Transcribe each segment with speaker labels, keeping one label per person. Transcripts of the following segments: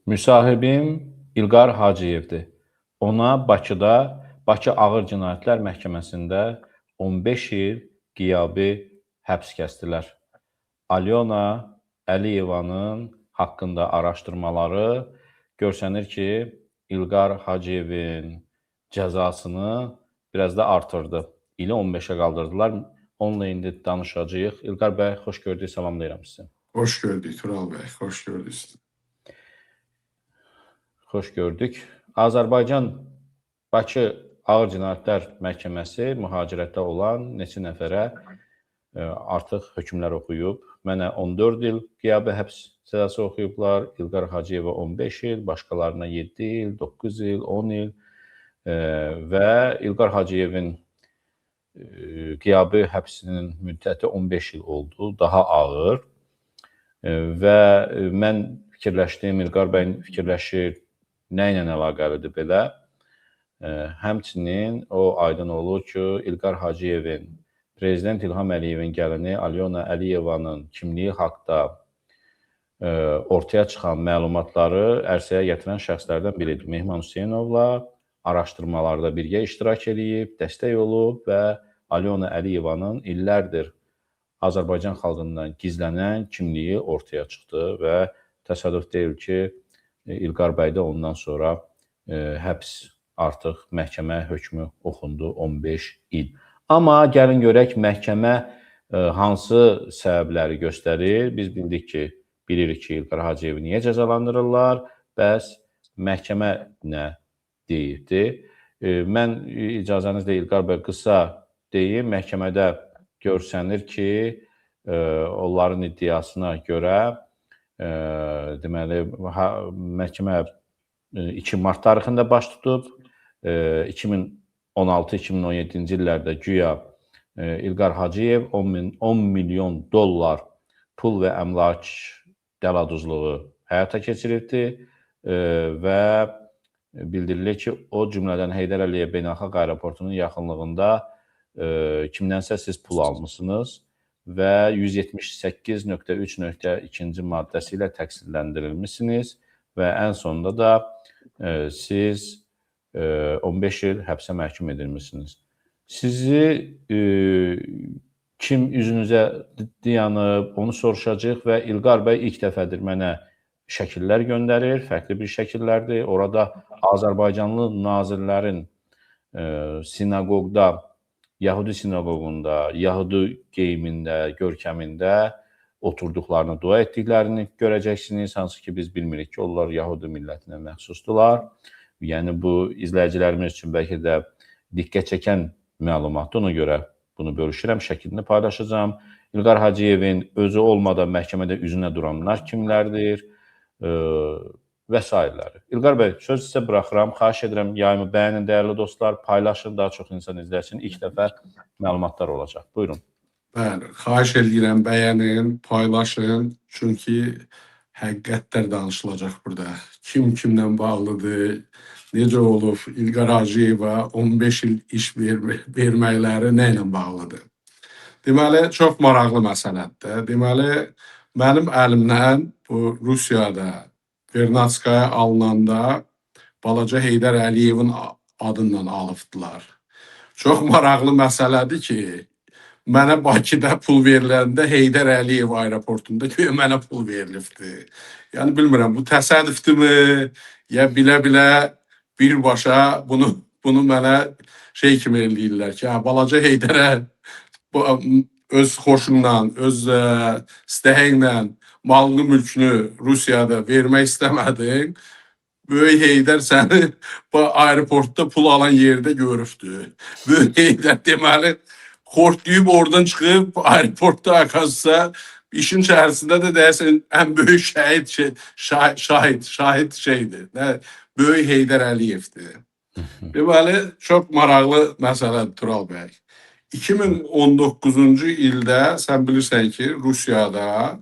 Speaker 1: Müsahibim İlqar Hacıyevdir. Ona Bakı Ağır Cinayətlər Məhkəməsində 15 il qiyabi həbs kəsdilər. Alyona Əliyevanın haqqında araşdırmaları görsənir ki, İlqar Hacıyevin cəzasını biraz da artırdı. İli 15-ə qaldırdılar. Onunla indi danışacağıq. İlqar bəy, xoş gördük, salamlayıram sizi.
Speaker 2: Hoş gördük Tural Bey, hoş gördük.
Speaker 1: Xoş gördük. Azərbaycan Bakı Ağır Cinayətlər Məhkəməsi mühacirətdə olan neçə nəfərə artıq hökmlər oxuyub. Mənə 14 il qiyabi həbs cəzası oxuyublar. İlqar Hacıyeva 15 il, başqalarına 7 il, 9 il, 10 il və İlqar Hacıyevin qiyabi həbsinin müddəti 15 il oldu, daha ağır. Və mən fikirləşdim, İlqar bəy fikirləşir, nə ilə əlaqəlidir belə? Həmçinin o aydın olur ki, İlqar Hacıyevin, Prezident İlham Əliyevin gəlini Alyona Əliyevanın kimliyi haqda ortaya çıxan məlumatları ərsəyə gətirən şəxslərdən biridir. Mehman Hüseynovla araşdırmalarda birgə iştirak edib, dəstək olub və Alyona Əliyevanın illərdir Azərbaycan xalqından gizlənən kimliyi ortaya çıxdı və təsadüf deyil ki, İlqar bəy də ondan sonra həbs artıq məhkəmə hökmü oxundu 15 il. Amma gəlin görək məhkəmə hansı səbəbləri göstərir? Biz bilirik ki, İlqar Hacıyevi niyə cəzalandırırlar? Bəs məhkəmə nə deyirdi? Mən icazənizlə İlqar bəy qısa deyim. Məhkəmədə görsənir ki, onların iddiasına görə deməli, məhkəmə 2 mart tarixində baş tutub. 2016-2017-ci illərdə güya İlqar Hacıyev 10 milyon dollar pul və əmlak dələduzluğu həyata keçiribdi və bildirilir ki, o cümlədən Heydər Əliyev Beynəlxalq Aeroportunun yaxınlığında kimdənsə siz pul almışsınız və 178.3.2-ci maddəsi ilə təqsirləndirilmişsiniz və ən sonunda da siz 15 il həbsə məhkum edilmişsiniz. Sizi kim üzünüzə dayanıb, onu soruşacaq və İlqar bəy ilk dəfədir mənə şəkillər göndərir, fərqli bir şəkillərdir. Orada Azərbaycanlı nazirlərin sinagogda, Yahudi sinagogunda, Yahudi geyimində, görkəmində oturduqlarını, dua etdiklərini görəcəksiniz. Hansı ki, biz bilmirik ki, onlar Yahudi millətinə məxsusdular. Yəni, bu izləyicilərimiz üçün bəlkə də diqqət çəkən məlumatdır. Ona görə bunu bölüşürəm, şəklini paylaşacağam. İlqar Hacıyevin özü olmadan məhkəmədə üzünə duranlar kimlərdir və s. İlqar bəy, söz sizə buraxıram. Xahiş edirəm, yayımı bəyənin, dəyərli dostlar, paylaşın, daha çox insan izləsin. İlk dəfə məlumatlar olacaq. Buyurun.
Speaker 2: Bəli, xahiş edirəm, bəyənin, paylaşın. Çünki həqiqətlər danışılacaq burada. Kim kimlə bağlıdır, necə olub, İlqar Hacıyeva 15 il iş verməkləri nə ilə bağlıdır? Deməli, çox maraqlı məsələdir. Deməli, mənim əlimdən bu Rusiyada Vernatskaya alınanda balaca Heydər Əliyevin adından alıbdılar. Çox maraqlı məsələdir ki, mənə Bakıda pul veriləndə Heydər Əliyev aeroportunda ki, mənə pul verilibdir. Yəni, bilmirəm, bu təsadüfdürmü, ya bilə-bilə birbaşa bunu mənə şey kimi eləyirlər ki, balaca Heydərə öz xoşundan, öz istəyinlə malını, mülkünü Rusiyada vermək istəmədin. Böyük Heydər səni bu aeroportda pul alan yerdə görübdür. Böyük Heydər deməli, xortlayıb oradan çıxıb aeroportda akazsa işin içərisində də deyəsən ən böyük şahid şeydir. Böyük Heydər Əliyevdir. Deməli, çox maraqlı məsələdir Tural bəy. 2019-cu ildə sən bilirsən ki, Rusiyada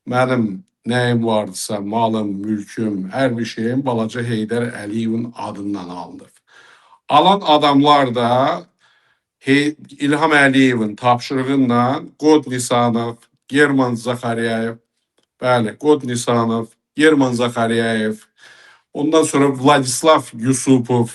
Speaker 2: mənim nəyim vardısa, malım, mülküm, hər bir şeyim balaca Heydər Əliyevin adından alınıb. Alan adamlar da İlham Əliyevin tapşırığından Qod Nisanov, German Zaxaryayev, bəli, Qod Nisanov, German Zakaryayev, ondan sonra Vladislav Yusupov.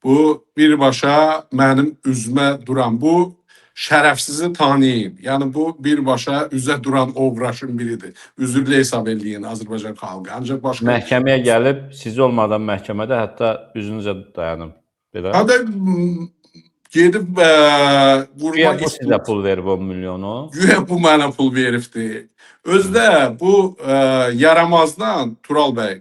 Speaker 2: Bu birbaşa mənim üzümə duran, bu şərəfsizi tanıyın. Yəni bu birbaşa üzə duran oğraşın biridir. Üzürlü hesab eləyin Azərbaycan xalqı. Ancaq başqa bir şey.
Speaker 1: Məhkəməyə gəlib, siz olmadan məhkəmədə hətta üzünüzə dayanıb. Belə.
Speaker 2: Hə gedib
Speaker 1: Güya
Speaker 2: qurma
Speaker 1: bu sizə pul verib 10 milyonu.
Speaker 2: güya bu mənə pul veribdi. Özdə bu yaramazdan Tural bəy,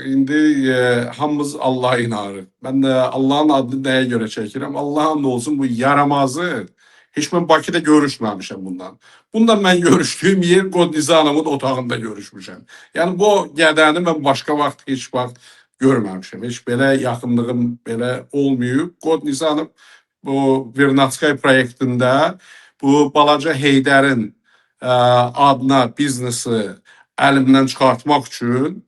Speaker 2: indi hamımız Allah'a inanırıq. Mən də Allahın adını nəyə görə çəkirəm? Allah'ın olsun bu yaramazı heç mən Bakıda görüşməmişəm bundan. Bundan mən görüşdüyüm yer Qodnisə Hanımın otağında görüşmüşəm. Yəni bu qədəni mən başqa vaxt heç vaxt görməmişəm. Heç belə yaxınlığım belə olmayıb. Qodnisə Hanım bu Vernatskay proyektində bu balaca Heydərin adına biznesi əlimdən çıxartmaq üçün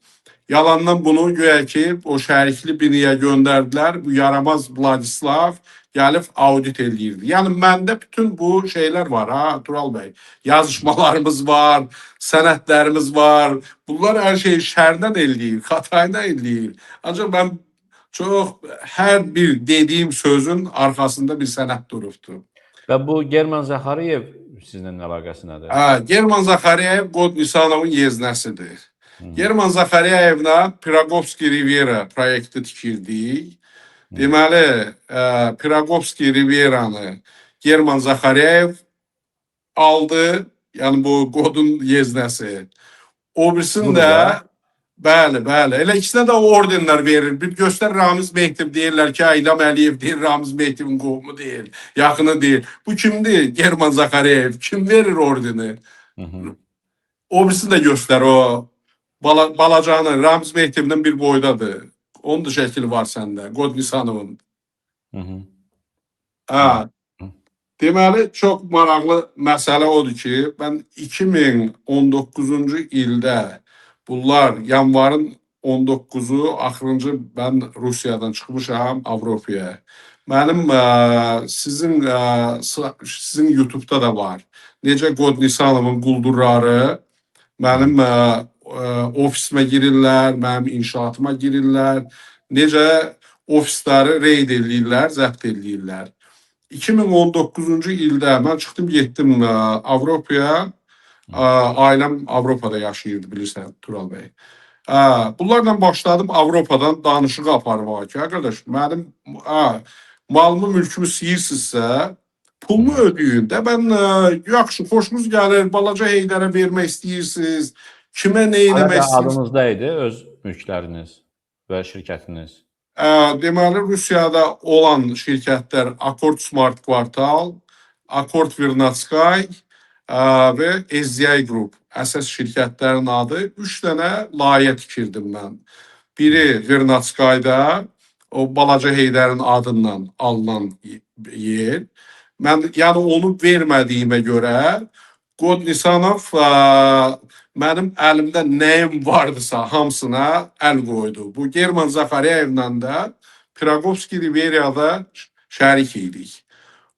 Speaker 2: yalandan bunu güya ki o şərikli biniyə göndərdilər. Bu yaramaz Vladislav gəlib audit eləyirdi. Yəni məndə bütün bu şeylər var ha Tural bəy. Yazışmalarımız var, sənədlərimiz var. Bunlar hər şeyi şərdən eləyir, xatayla eləyir. Ancaq mən çox hər bir dediyim sözün arxasında bir sənəd durubdur.
Speaker 1: Və bu German Zaxaryev sizinlə əlaqəsi nədir?
Speaker 2: German Zaxaryayev Qodnisə Hanımın yeznəsidir. German Zaxaryayevlə Piragovski Rivera proyekti tikirdik. Deməli, Piragovski Riveranı German Zaxaryayev aldı. Yəni bu Qodun yeznəsi. O birisini də bəli. Elə ikisinə də ordenlər verir. Bir göstər Ramiz Mehdiyev deyirlər ki, İlham Əliyev deyir, Ramiz Mehdiyevin qohumu deyil, yaxını deyil. Bu kimdir? German Zaxaryayev. Kim verir ordeni? O birisini də göstər o. Balacanı, Ramiz Mehdiyevdən bir boydadır. Onun da şəkili var səndə, Qodnisə Hanımın. Deməli, çox maraqlı məsələ odur ki, mən 2019-cu ildə bunlar yanvarın 19-u axırıncı mən Rusiyadan çıxmışam Avropaya. Mənim sizin YouTube'da da var. Necə Qodnisə Hanımın quldurları mənim ofisimə girirlər, mənim inşaatıma girirlər. Necə ofisləri reyd eləyirlər, zəbt eləyirlər. 2019-cu ildə mən çıxdım, getdim Avropaya. Ailəm Avropada yaşayırdı, bilirsən Tural bəy. Bunlarla başladım Avropadan danışıq aparmağa ki, arkadaş, mənim malımı, mülkümü istəyirsinizsə, pulumu ödəyin də. Mən yaxşı, xoşunuz gəlir, balaca Heydərə vermək istəyirsiniz, kimə nə eləmək istəyirsiniz?
Speaker 1: Adınızda idi öz mülkləriniz və şirkətiniz?
Speaker 2: Deməli, Rusiyada olan şirkətlər Akord Smart Kvartal, Akord Vernatskay və SDI Group əsas şirkətlərin adı. 3 dənə layihə tikirdim mən. Biri Vernatskayda, o balaca Heydərin adından alınan yer. Mən yəni onu vermədiyimə görə Qodnisə Hanım mənim əlimdə nəyim vardısa hamısına əl qoydu. Bu German Zaxaryayevlə də Piragovski Riverada şərik idik.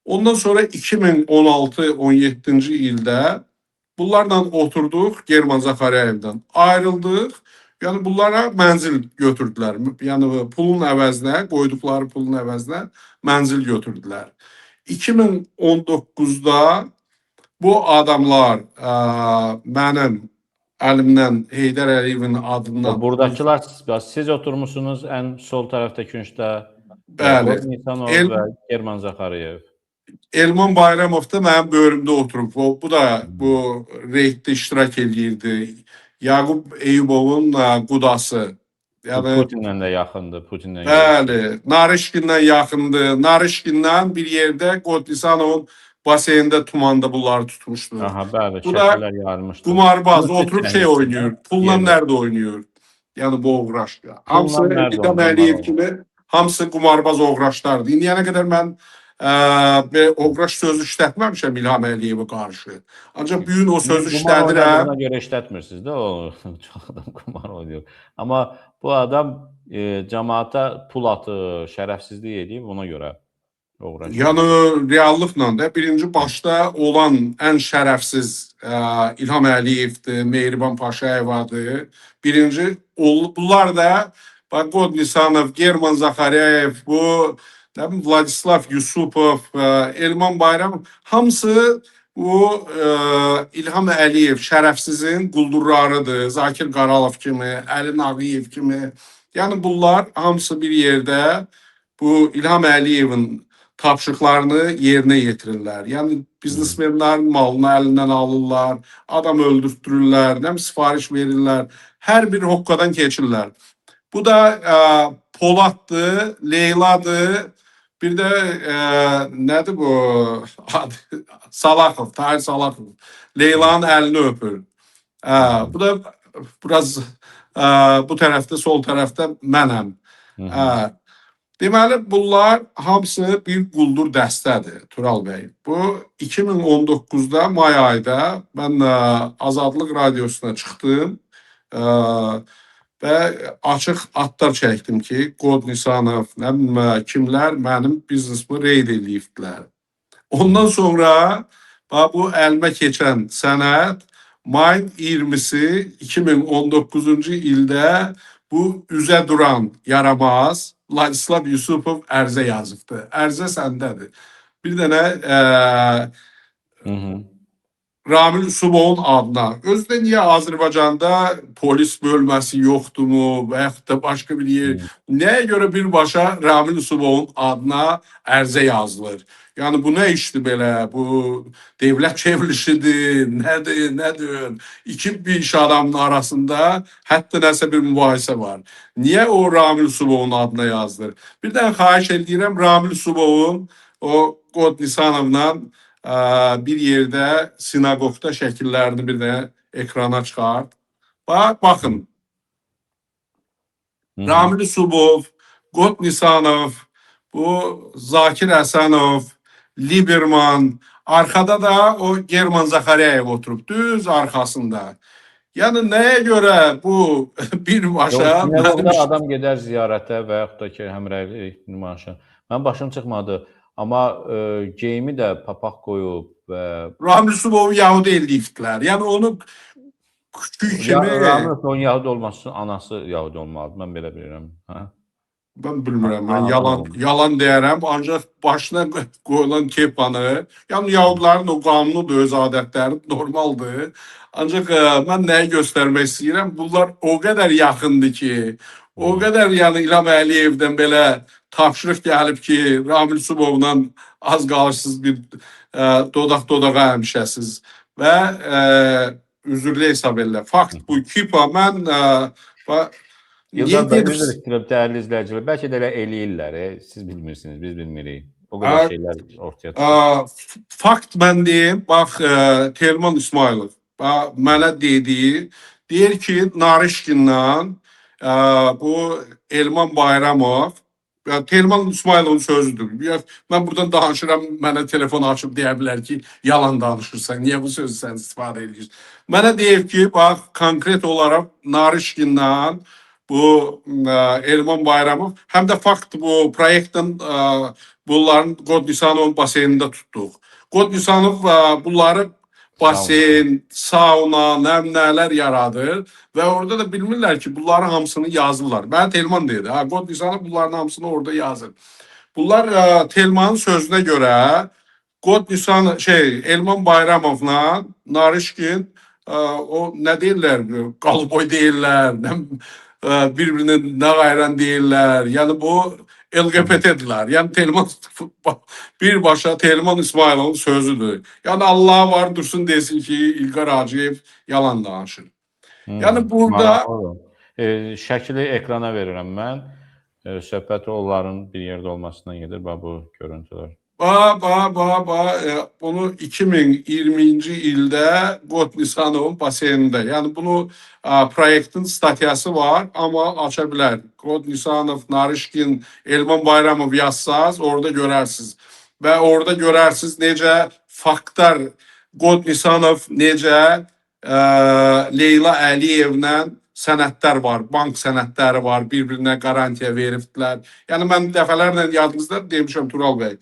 Speaker 2: Ondan sonra 2016-17-ci ildə bunlarla oturduq, German Zaxaryayevdən ayrıldıq. Yəni bunlara mənzil götürdülər. Yəni pulun əvəzinə, qoyduqları pulun əvəzinə mənzil götürdülər. 2019-da bu adamlar mənim əlimdən Heydər Əliyevin adından...
Speaker 1: Buradakılar, siz oturmuşsunuz ən sol tərəfdə küncdə.
Speaker 2: Bəli.
Speaker 1: Nisanov və German Zaxaryev.
Speaker 2: Elman Bayramov da mənim bölümdə oturub. Bu da bu reyddə iştirak edirdi. Yaqub Eyübovun qudası.
Speaker 1: Putinlə də yaxındır.
Speaker 2: Bəli. Narışkinlə yaxındır. Narışkinlə bir yerdə Qodnisə Hanımın baseyində, tumanda bunları tutmuşdur.
Speaker 1: Bəli,
Speaker 2: bu da qumarbaz, oturub şey oynayır. Pulla nerede oynayır? Yəni bu oğraşda. Hamısı İlham Əliyev kimi, hamısı qumarbaz oğraşlardır. İndiyənə qədər mən oğraş sözü işlətməmişəm İlham Əliyevə qarşı. Ancaq bugün o sözü işlədirəm.
Speaker 1: Ona görə işlətmirsiniz də, o çox adam qumar oynuyor. Amma bu adam cəmaata pul atır, şərəfsizlik edib ona görə uğraşır.
Speaker 2: Yəni reallıqla da birinci başda olan ən şərəfsiz İlham Əliyevdir, Mehriban Paşayevadır. Birinci bunlar da Qod Nisanov, German Zaxaryayev, bu nə bilim Vladislav Yusupov, Elman Bayram hamısı bu İlham Əliyev şərəfsizin quldurlarıdır. Zakir Qaralov kimi, Əli Nağıyev kimi. Yəni bunlar hamısı bir yerdə bu İlham Əliyevin tapşırıqlarını yerinə yetirirlər. Yəni biznesmenlərin malını əlindən alırlar, adam öldürtdürürlər, nə sifariş verirlər, hər bir hoqqadan keçirlər. Bu da Poladdır, Leyladır, bir də nədir bu? Salaxov, Tahir Salaxov. Leylanın əlini öpür. Bu da biraz bu tərəfdə, sol tərəfdə mənəm. Deməli, bunlar hamısı bir quldur dəstədir, Tural bəy. Bu 2019-da, may ayda mən Azadlıq Radiosuna çıxdım və açıq atlar çəkdim ki, Qod Nisanov, kimlər mənim biznesimi reyd eləyibdilər. Ondan sonra bu əlimə keçən sənəd mayın 20-si 2019-cu ildə bu üzə duran yaramaz Vladislav Yusupov ərizə yazıbdır. Ərizə səndədir. Bir dənə Ramil Usubovun adına. Özdə niyə Azərbaycanda polis bölməsi yoxdurmu və yaxud da başqa bir yer? Nəyə görə birbaşa Ramil Usubovun adına ərizə yazılır? Yəni bu nə işdir belə? Bu devlət çevrilişidir, nədir? İki bir iş adamının arasında hətta nəsə bir mübahisə var. Niyə o Ramil Usubovun adına yazılır? Bir də xahiş edirəm Ramil Usubovun o Qod Nisanovla bir yerdə sinagogda şəkillərini bir də ekrana çıxart. Baxın. Ramil Usubov, Qod Nisanov, bu Zakir Həsənov, Liberman, arkada da o German Zaxaryayev oturub, düz arxasında. Yəni nəyə görə bu birbaşa...
Speaker 1: Sinagogda adam gedər ziyarətə və yaxud da ki, həmrəylik nümayişə. Mənim başım çıxmadı. Amma geyimi də papaq qoyub və...
Speaker 2: Ramil Usubovu Yahudi eləyibdilər. Yəni onu küçük kimi...
Speaker 1: Ramil Usubovun Yahudi olması, anası Yahudi olmalıdır. Mən belə bilirəm.
Speaker 2: Ben bilmirəm, mən yalan deyərəm, ancaq başına qoyulan kepanı, yəni Yahudilərin o qanunudur, öz adətləri normaldır. Ancaq mən nəyi göstərmək istəyirəm, bunlar o qədər yaxındır ki, o qədər yəni İlham Əliyevdən belə tapşırıq gəlib ki, Ramil Usubovla az qalırsınız bir dodaq-dodağa həmişəsiz və üzürlü hesab edirlər. Fakt bu, kipa mən...
Speaker 1: Yıldan da üzr istəyirəm, dəyərli izləyicilər. Bəlkə də elə eləyirlər, siz bilmirsiniz, biz bilmirik. O qədər şeylər ortaya çıxır.
Speaker 2: Fakt mən deyim, bax, Telman İsmailov mənə dediyi, deyir ki, Narişkinlə bu Elman Bayramov, Telman İsmailovun sözüdür. Mən buradan danışıram, mənə telefon açıb deyə bilər ki, yalan danışırsan, niyə bu sözü sən istifadə edirsən? Mənə deyir ki, bax, konkret olaraq Narişkinlə bu Elman Bayramov, həm də fakt bu proyektdən bunların Qod Nisanovun basenində tutduq. Qod Nisanov bunları basen, sauna, nələr yaradır və orada da bilmirlər ki, bunların hamısını yazırlar. Mənə Telman deyir, Qod Nisanov bunların hamısını orada yazır. Bunlar Telmanın sözünə görə Qod Nisanov, Elman Bayramovla Narişkin o nə deyirlər, qalıboy deyirlər, bir-birini nə qayran deyirlər. Yəni bu LGBT-dirlər. Yəni Telman birbaşa Telman İsmailovun sözüdür. Yəni Allah var dursun desin ki, İlqar Hacıyev yalan danışır. Yəni burada
Speaker 1: şəkili ekrana verirəm mən. Söhbət onların bir yerdə olmasından gedir bu görüntülər.
Speaker 2: Bunu 2020-ci ildə Qod Nisanovun basenində. Yəni bunu proyektin statyası var, amma aça bilər. Qod Nisanov, Narişkin, Elman Bayramov yazsaz, orada görərsiniz. Və orada görərsiniz necə faktlar, Qod Nisanov necə Leyla Əliyevlə sənədlər var, bank sənədləri var, bir-birinə qarantiya veribdilər. Yəni mən dəfələrlə yadınızda demişəm Tural bəy.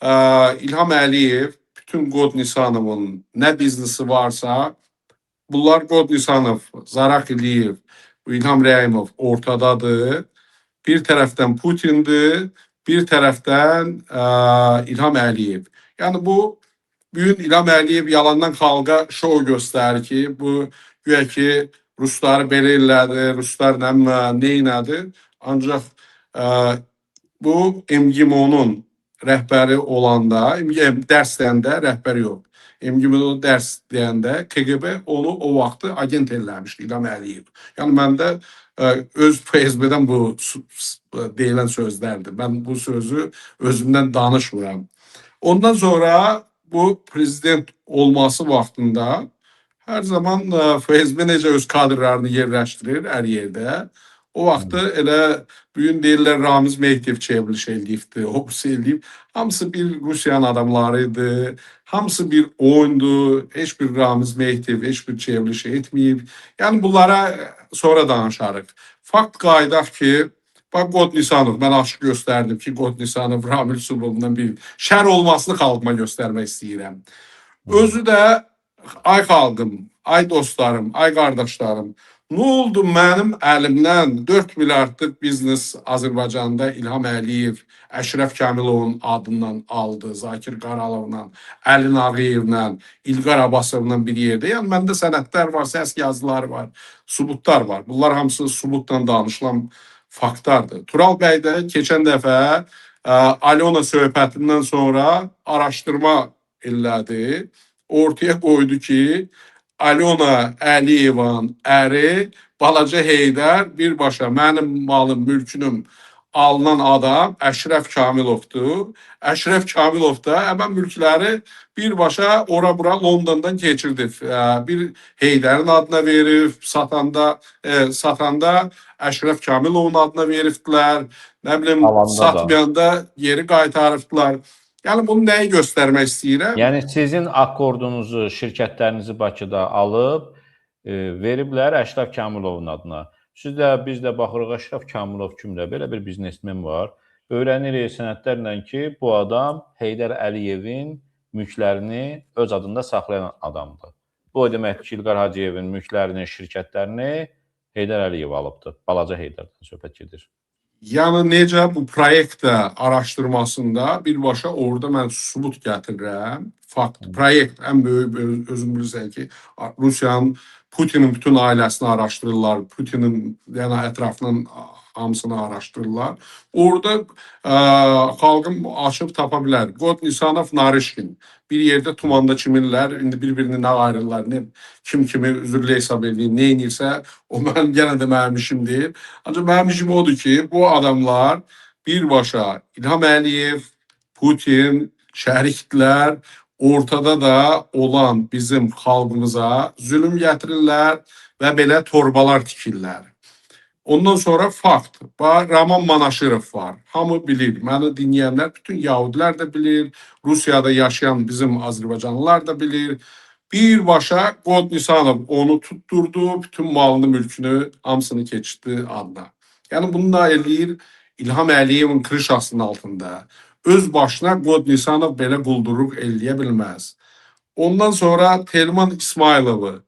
Speaker 2: İlham Əliyev, bütün Qod Nisanovun nə biznesi varsa, bunlar Qod Nisanov, Zarak İliyev, İlham Rəyimov ortadadır. Bir tərəfdən Putindir, bir tərəfdən İlham Əliyev. Yəni bu bugün İlham Əliyev yalandan xalqa şou göstərir ki, bu güya ki Rusları belə elədi, Ruslar neynədir. Ancaq bu MGIMO-nun rəhbəri olanda, dərs deyəndə rəhbəri yox. MGIMO dərs deyəndə KGB onu o vaxtı agent eləmişdi İlham Əliyev. Yəni məndə öz FSB-dən bu deyilən sözlərdir. Mən bu sözü özümdən danışmıram. Ondan sonra bu prezident olması vaxtında hər zaman FSB necə öz kadrlarını yerləşdirir hər yerdə. O vaxtı elə bugün deyirlər Ramiz Mehdiyev çevriliş eləyibdi, Hopsi eləyib. Hamısı bir Rusiyanın adamlarıydı. Hamısı bir oyundu. Heç bir Ramiz Mehdiyev heç bir çevriliş etməyib. Yəni bunlara sonra danışarıq. Fakt qaydaq ki, bax Qod Nisanov, mən açıq göstərdim ki, Qod Nisanov Ramil Subovundan bir şər olmasını xalqıma göstərmək istəyirəm. Özü də, ay xalqım, ay dostlarım, ay qardaşlarım, nə oldu mənim əlimdən 4 milyardlıq biznes Azərbaycanda İlham Əliyev, Əşrəf Kamilovun adından aldı, Zakir Qaralovla, Əlin Ağayevlə, İlqar Abbasovla bir yerdə. Yəni məndə sənədlər var, səs yazıları var, subutlar var. Bunlar hamısı subutla danışılan faktlardır. Tural bəy də keçən dəfə Alyona söhbətindən sonra araşdırma elədi. Ortaya qoydu ki, Alyona Əliyevin əri Balaca Heydər birbaşa mənim malım, mülkünüm alınan adam Əşrəf Kamilovdur. Əşrəf Kamilov da həmən mülkləri birbaşa ora-bura Londondan keçirdi. Bir Heydərin adına verib, satanda Əşrəf Kamilovun adına veribdilər. Nə bilim, satmayanda geri qaytarıbdılar. Yəni bunu nəyi göstərmək istəyirəm?
Speaker 1: Yəni sizin akkordunuzu, şirkətlərinizi Bakıda alıb veriblər Əşrəf Kamilovun adına. Biz də baxırıq Əşrəf Kamilov kimdə? Belə bir biznesmen var. Öyrənirik sənədlərlə ki, bu adam Heydər Əliyevin mülklərini öz adında saxlayan adamdır. Bu o deməkdir ki, İlqar Hacıyevin mülklərini, şirkətlərini Heydər Əliyev alıbdır. Balaca Heydərdən söhbət gedir.
Speaker 2: Yəni necə bu proyektə araşdırmasında birbaşa orada mən sübut gətirirəm. Fakt, proyekt ən böyük özün bilirsən ki, Rusiyanın Putinin bütün ailəsini araşdırırlar, Putinin yəni ətrafının hamısını araşdırırlar. Orada xalqım açıb tapa bilər. Qod Nisanov, Narişkin bir yerdə tumanda çimirlər, indi bir-birini nə ayrırlar, kim kimi üzürlü hesab edir, nə edirsə, o mənim yenə də mənim işim deyil. Ancaq mənim işim odur ki, bu adamlar birbaşa İlham Əliyev, Putin, şəriklər ortada da olan bizim xalqımıza zülüm gətirirlər və belə torbalar tikirlər. Ondan sonra fakt. Raman Manaşirov var. Hamı bilir. Məni dinləyənlər, bütün Yahudilər də bilir. Rusiyada yaşayan bizim Azərbaycanlılar da bilir. Birbaşa Qod Nisanov onu tutturdu. Bütün malını, mülkünü, hamısını keçdi adına. Yəni bunu da eləyir İlham Əliyevin krişasının altında. Öz başına Qod Nisanov belə quldurluq eləyə bilməz. Ondan sonra Telman İsmayılovu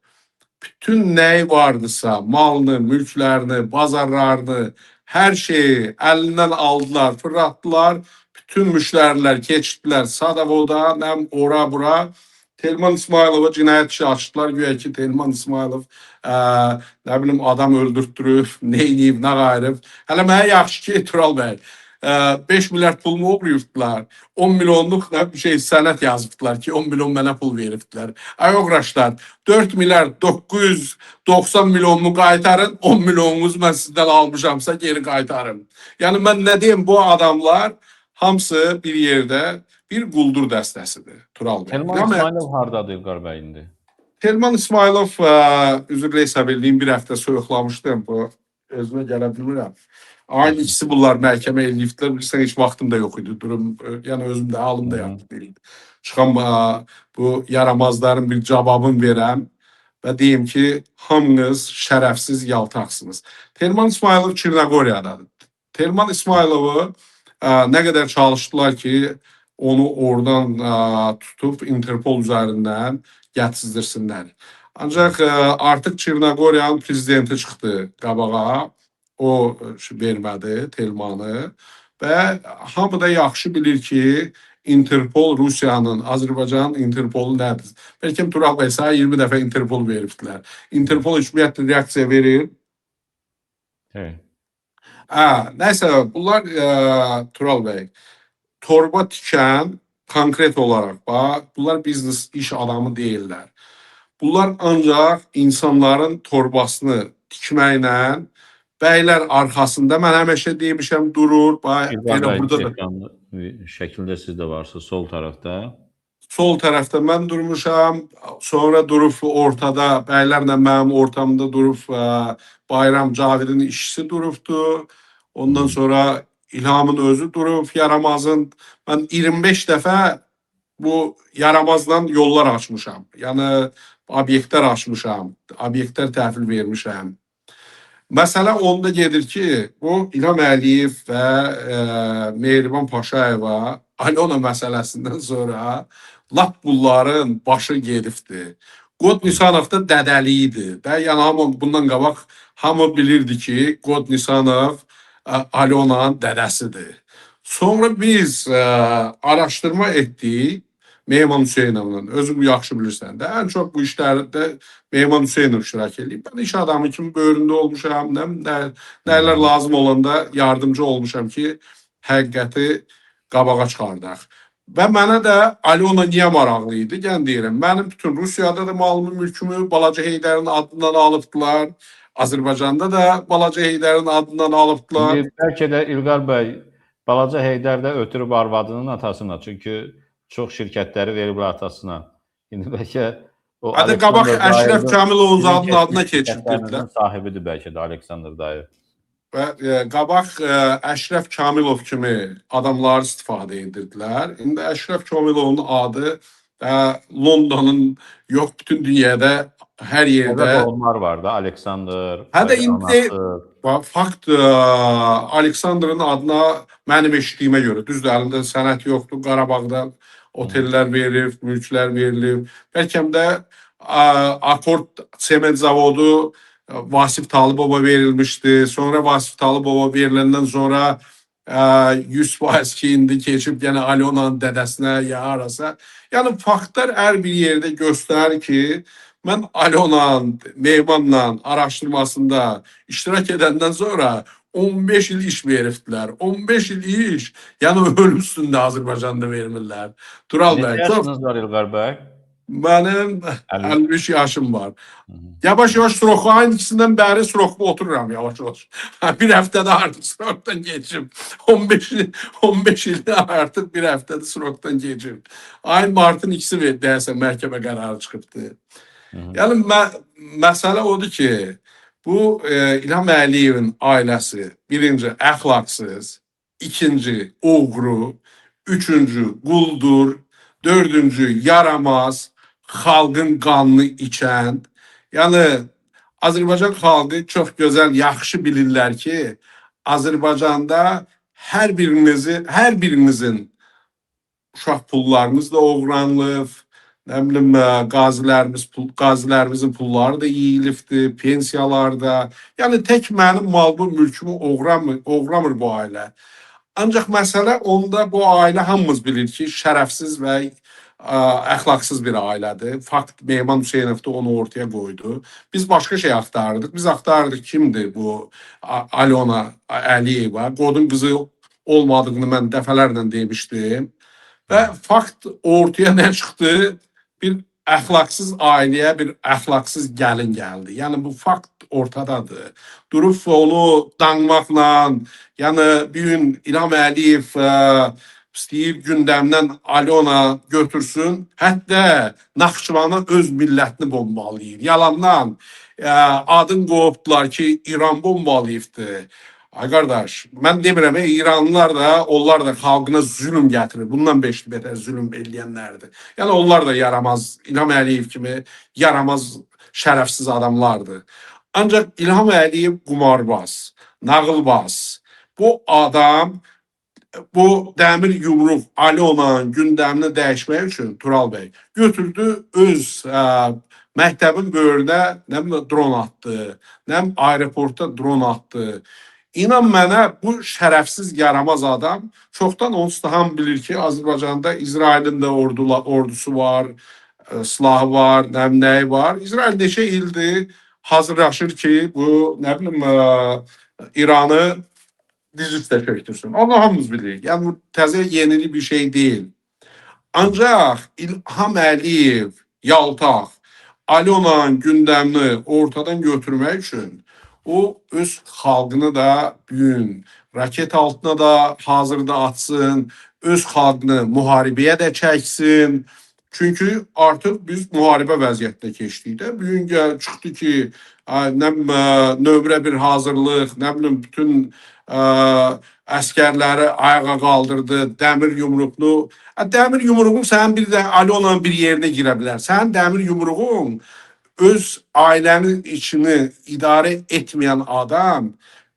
Speaker 2: bütün nəyi vardısa, malını, mülklərini, bazarlarını, hər şeyi əlindən aldılar, fırlatdılar. Bütün müştərilər keçdilər Sadavoda, ora-bura. Telman İsmailova cinayət işi açdılar. Güya ki, Telman İsmailov nə bilim adam öldürtdürüb, neyniyib, nə qayırıb. Hələ mənə yaxşı ki, Tural bəy, 5 milyard pulumu oğruyubdular. 10 milyonluq sənət yazıbdılar ki, 10 milyon mənə pul veribdilər. Ay oğraşlar, 4 milyard 990 milyonunu qaytarın, 10 milyonunuz mən sizdən almışamsa geri qaytarın. Yəni mən nə deyim, bu adamlar hamısı bir yerdə bir quldur dəstəsidir. Tural bəy.
Speaker 1: Telman İsmailov hardadır İlqar bəy indi?
Speaker 2: Telman İsmailov, üzrlə hesab edeyim, bir həftə soyuqlamışdım. Bu özümə gələ bilmirəm. Aynı ikisi bunlar məhkəmə eləyibdilər. Bilirsən, heç vaxtım da yox idi. Durum, yəni özümdə, halım da yaxşı deyildi. Çıxam bu yaramazların bir cavabını verəm və deyim ki, hamınız şərəfsiz yaltaqsınız. Telman İsmailov Çirnəqoryadadır. Telman İsmailovu nə qədər çalışdılar ki, onu oradan tutub Interpol üzərindən gətirzdirsinlər. Ancaq artıq Çernogoriyanın prezidenti çıxdı qabağa. O vermədi Telmanı və hamı da yaxşı bilir ki, Interpol Rusiyanın, Azərbaycanın Interpolu nədir? Bəlkə Tural bəy sənə 20 dəfə Interpol veribdilər. Interpol ümumiyyətlə reaksiya verir.
Speaker 1: Evet.
Speaker 2: Nəysə, bunlar Tural bəy, torba tikən konkret olaraq, bax, bunlar biznes iş adamı deyirlər. Bunlar ancaq insanların torbasını tikməklə bəylər arxasında mən həmişə demişəm durur.
Speaker 1: İlqar bəy,
Speaker 2: Burada da
Speaker 1: ekranlı şəkildə siz də varsınız sol tərəfdə.
Speaker 2: sol tərəfdə mən durmuşam, sonra durub ortada bəylərlə mənim ortamda durub Bayram Cavidin işçisi durubdu. Ondan sonra İlhamın özü durub, Yaramazın. Mən 25 dəfə bu Yaramazdan yollar açmışam. Yəni obyektlər açmışam, obyektlər təhvil vermişəm. Məsələ onda gedir ki, bu İlham Əliyev və Mehriban Paşayeva Alona məsələsindən sonra lap bunların başı gedibdi. Qod Nisanov da dədəli idi. Yəni hamı bundan qabaq hamı bilirdi ki, Qod Nisanov Alona'nın dədəsidir. Sonra biz araşdırma etdik Mehman Hüseynovla. Özü bu yaxşı bilirsən də. Ən çox bu işlərdə Mehman Hüseynov iştirak edib. Mən iş adamı kimi böyründə olmuşam. Nələr lazım olanda yardımcı olmuşam ki, həqiqəti qabağa çıxardaq. Və mənə də Alona niyə maraqlı idi? Gəlin deyirəm, mənim bütün Rusiyada da malımı, mülkümü Balaca Heydərin adından alıbdılar. Azərbaycanda da Balaca Heydərin adından alıbdılar.
Speaker 1: İndi bəlkə də İlqar bəy Balaca Heydər də ötürüb arvadının atasına. Çünki çox şirkətləri veriblər atasına. İndi bəlkə o
Speaker 2: Hadi qabaq Əşrəf Kamilovun adına keçirdilər.
Speaker 1: Sahibidir bəlkə də Aleksandr dayı.
Speaker 2: Və qabaq Əşrəf Kamilov kimi adamlar istifadə edirdilər. İndi Əşrəf Kamilovun adı Londonun yox, bütün dünyada hər yerdə
Speaker 1: Onlar var da, Aleksandr.
Speaker 2: Hətta indi fakt Aleksandrın adına mənim eşitdiyimə görə, düzdür, əlində sənət yoxdur, Qarabağda otellər verilib, mülklər verilib. Bəlkə də Akord Sement Zavodu Vasif Talıbova verilmişdi. Sonra Vasif Talıbova veriləndən sonra 100% ki, indi keçib yenə Alona'nın dədəsinə ya arasa. Yəni faktlar hər bir yerdə göstərir ki, mən Alona'nın, Mehman'la araşdırmasında iştirak edəndən sonra 15 il iş veribdilər. 15 il iş. Yəni ölüm üstündə Azərbaycanda vermirlər. Tural bəy,
Speaker 1: Neçə yaşınız var İlqar bəy?
Speaker 2: Mənim 53 yaşım var. Yavaş-yavaş stroku, aynı ikisindən bəri strokuma otururam yavaş-yavaş. Bir həftədə artıq strokdan geçim. 15 ildə artıq bir həftədə strokdan geçim. Ayın martın ikisi deyəsən məhkəmə qərarı çıxıbdı. Yəni məsələ odur ki, bu İlham Əliyevin ailəsi birinci əxlaqsız, ikinci oğru, üçüncü quldur, dördüncü yaramaz, xalqın qanını içən. Yəni Azərbaycan xalqı çox gözəl, yaxşı bilirlər ki, Azərbaycanda hər birinizin uşaq pullarınız da oğranılıb, nə bilim, qazilərimizin pulları da yeyilibdir, pensiyalarda. Yəni tək mənim malımı, mülkümü oğramır bu ailə. Ancaq məsələ onda bu ailə hamımız bilir ki, şərəfsiz və əxlaqsız bir ailədir. Fakt Mehman Hüseynov da onu ortaya qoydu. Biz başqa şey axtarırdıq. Biz axtarırdıq kimdir bu Alona Əliyeva. Qodun qızı olmadığını mən dəfələrlə demişdim. Və fakt ortaya nə çıxdı? Bir əxlaqsız ailəyə bir əxlaqsız gəlin gəldi. Yəni bu fakt ortadadır. Durub onu danmaqla, yəni bir gün İlham Əliyev istəyir gündəmdən Alona götürsün, hətta Naxçıvana öz millətini bombalayır. Yalandan adın qoyubdular ki, İran bombalayıbdır. Ay qardaş, mən demirəm, İranlılar da, onlar da xalqına zülüm gətirir. Bundan 5 betər zülüm eləyənlərdir. Yəni onlar da yaramaz, İlham Əliyev kimi yaramaz, şərəfsiz adamlardır. Ancaq İlham Əliyev qumarbaz, nağılbaz. Bu adam bu dəmir yumruq Alyonanın gündəmini dəyişmək üçün Tural bəy götürdü öz məktəbin böyrünə nə bilim dron atdı, nə bilim aeroportda dron atdı. İnan mənə bu şərəfsiz yaramaz adam çoxdan onsuz da hamı bilir ki, Azərbaycanda İsrailin də ordusu var, silahı var, nə bilim nəyi var. İsrail neçə ildir hazırlaşır ki, bu nə bilim İranı diz üstə çöktürsün. Onu hamımız bilirik. Yəni bu təzə yenilik bir şey deyil. Ancaq İlham Əliyev, Yaltaq, Alyonanın gündəmini ortadan götürmək üçün o öz xalqını da bu gün raket altına da hazırda atsın, öz xalqını müharibəyə də çəksin. Çünki artıq biz müharibə vəziyyətinə keçdik də. Bu gün çıxdı ki, nə bilim nömrə bir hazırlıq, nə bilim bütün əskərləri ayağa qaldırdı, dəmir yumruqlu. Dəmir yumruğun sənin bir də Alyonanın bir yerinə girə bilər. Sənin dəmir yumruğun öz ailənin içini idarə etməyən adam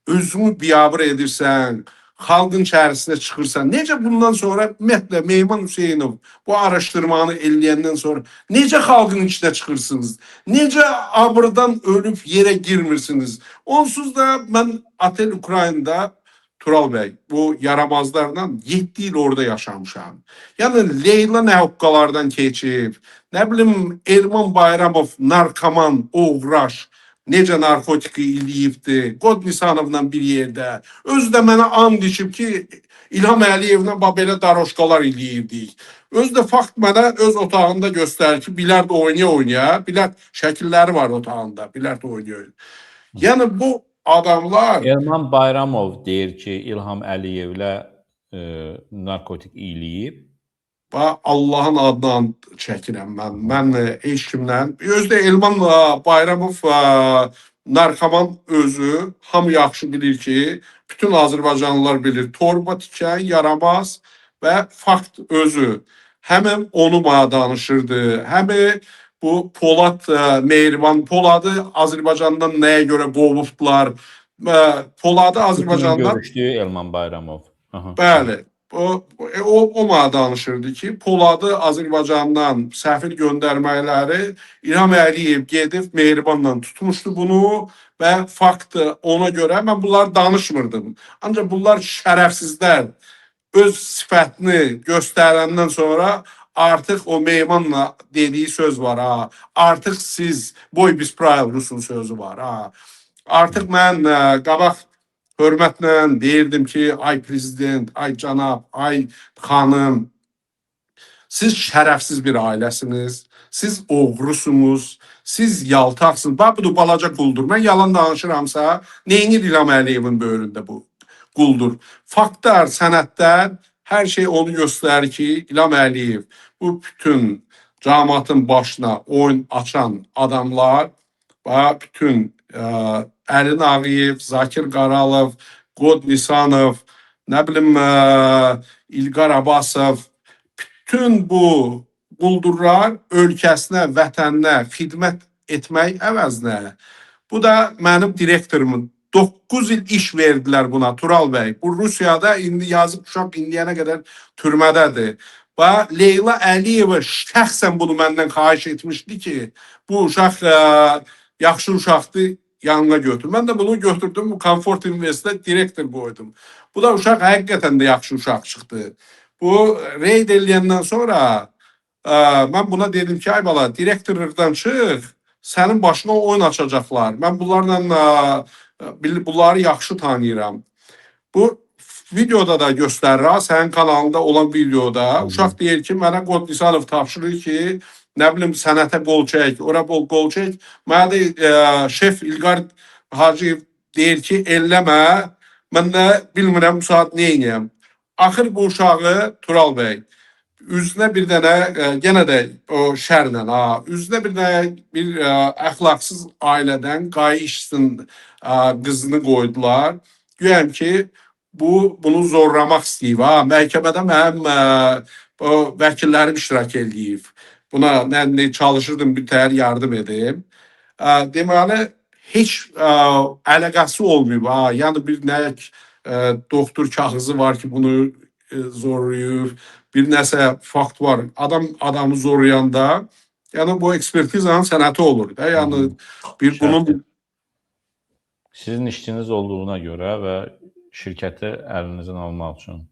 Speaker 2: özünü biabır edirsən, xalqın içərisinə çıxırsan. Necə bundan sonra ümumiyyətlə Mehman Hüseynov bu araşdırmanı eləyəndən sonra necə xalqın içinə çıxırsınız? Necə abırdan ölüb yerə girmirsiniz? Onsuz da mən Atel Ukraynada Tural bəy, bu yaramazlarla 7 il orada yaşamışam. Yəni Leyla nə hoqqalardan keçib, nə bilim Elman Bayramov narkoman, oğraş, necə narkotiki eləyibdi, Qod Nisanovla bir yerdə. Özü də mənə and içib ki, İlham Əliyevlə belə daroşkalar eləyirdik. Özü də fakt mənə öz otağında göstərir ki, bilard oynaya-oynaya, bilard şəkilləri var otağında, bilard oynaya. Yəni bu adamlar...
Speaker 1: Elman Bayramov deyir ki, İlham Əliyevlə narkotik eləyib.
Speaker 2: Allahın adından çəkirəm mən. Mən heç kimdən. Özdə Elman Bayramov narkoman özü hamı yaxşı bilir ki, bütün Azərbaycanlılar bilir. Torba tikən, yaramaz və fakt özü. Həmin onu bana danışırdı. Həmin bu Polad, Mehriban Poladı Azərbaycandan nəyə görə qovubdular? Poladı Azərbaycandan...
Speaker 1: Görüşdüyü Elman Bayramov.
Speaker 2: Bəli. O bana danışırdı ki, Poladı Azərbaycandan səfir göndərməkləri İlham Əliyev gedib Mehribanla tutmuşdu bunu və faktı ona görə mən bunları danışmırdım. Ancaq bunlar şərəfsizlər öz sifətini göstərəndən sonra artıq o Mehribanla dediyi söz var. Ha. Artıq siz boy biz pravil Rusun sözü var. Ha. Artıq mən qabaq hörmətlə deyirdim ki, ay prezident, ay cənab, ay xanım, siz şərəfsiz bir ailəsiniz, siz oğrusunuz, siz yaltaqsınız. Bax, budur balaca quldur. Mən yalan danışıramsa, neyini İlham Əliyevin böyründə bu quldur? Faktlar, sənətlər, hər şey onu göstərir ki, İlham Əliyev bu bütün cəmaatın başına oyun açan adamlar, bütün Əlin Ağayev, Zakir Qaralov, Qod Nisanov, nə bilim İlqar Abbasov, bütün bu quldurlar ölkəsinə, vətəninə xidmət etmək əvəzinə. Bu da mənim direktorumun 9 il iş verdilər buna Tural bəy. Bu Rusiyada indi yazıb uşaq indiyənə qədər türmədədir. Və Leyla Əliyeva şəxsən bunu məndən xahiş etmişdi ki, bu uşaq yaxşı uşaqdır, yanına götür. Mən də bunu götürdüm, bu Comfort Invest'də direktor qoydum. Bu da uşaq həqiqətən də yaxşı uşaq çıxdı. Bu reyd eləyəndən sonra mən buna dedim ki, ay bala, direktorlardan çıx, sənin başına oyun açacaqlar. Mən bunları yaxşı tanıyıram. Bu videoda da göstərir, sənin kanalında olan videoda. Uşaq deyir ki, mənə Qod Nisanov tapşırır ki, nə bilim sənətə qol çək, ora qol çək. Mənə də şef İlqar Hacıyev deyir ki, elləmə, mən də bilmirəm bu saat nə edəyəm. Axır bu uşağı Tural bəy üzünə bir dənə, yenə də o şərlə, üzünə bir dənə bir əxlaqsız ailədən qayışsın qızını qoydular. Güyəm ki, bunu zorlamaq istəyib. Məhkəmədə mənim vəkillərim iştirak edib. Buna çalışırdım, bir təhər yardım edim. Deməli, heç əlaqəsi olmayıb. Yəni bir nə doktor kağızı var ki, bunu zorlayıb, bir nəsə fakt var. Adam adamı zorlayanda, yəni bu ekspertizanın sənəti olur da. Yəni bir
Speaker 1: Şərti.
Speaker 2: bunun
Speaker 1: Sizin işçiniz olduğuna görə və şirkəti əlinizdən almaq üçün.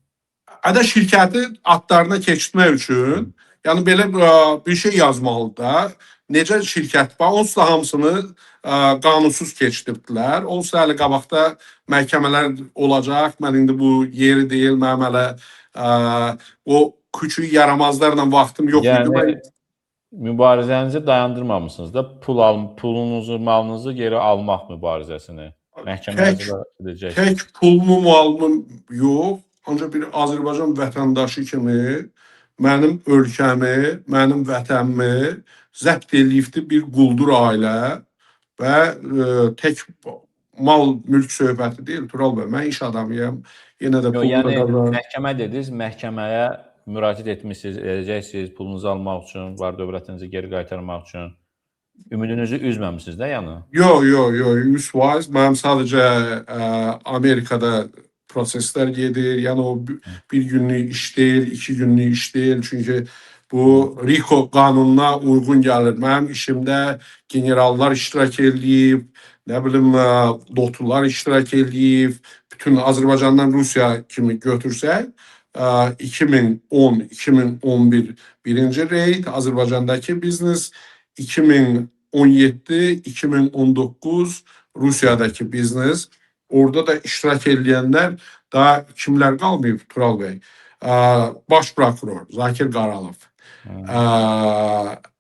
Speaker 2: Hədə şirkəti adlarına keçirmək üçün, yəni belə bir şey yazmalıdır da. Necə şirkət var, onsuz da hamısını qanunsuz keçirdilər. Onsuz da hələ qabaqda məhkəmələr olacaq. Mən indi bu yeri deyil, mənim hələ o küçük yaramazlarla vaxtım yox idi.
Speaker 1: Yəni mübarizənizi dayandırmamışsınız da, pulunuzu, malınızı geri almaq mübarizəsini. Məhkəməyə edəcəksiniz.
Speaker 2: Tək pulumu, malımı yox, ancaq bir Azərbaycan vətəndaşı kimi mənim ölkəmi, mənim vətənimi zəbt eləyibdi bir quldur ailə və tək mal, mülk söhbəti deyil, Tural bəy. Mən iş adamıyam. Yenə də
Speaker 1: Yəni məhkəmə dediniz, məhkəməyə müraciət etmisiniz, edəcəksiniz pulunuzu almaq üçün, var dövlətinizi geri qaytarmaq üçün. Ümidinizi üzməmisiniz də yəni?
Speaker 2: Yox, 100%. Mənim sadəcə Amerikada proseslər gedir. Yəni o bir günlük iş deyil, 2 günlük iş deyil. Çünki bu RICO qanununa uyğun gəlir. Mənim işimdə generallar iştirak eləyib, nə bilim, lotular iştirak eləyib. Bütün Azərbaycandan Rusiya kimi götürsək, 2010-2011 birinci reyd Azərbaycandakı biznes, 2017-2019 Rusiyadakı biznes. Orada da iştirak edənlər daha kimlər qalmayıb Tural bəy? Baş prokuror Zakir Qaralov,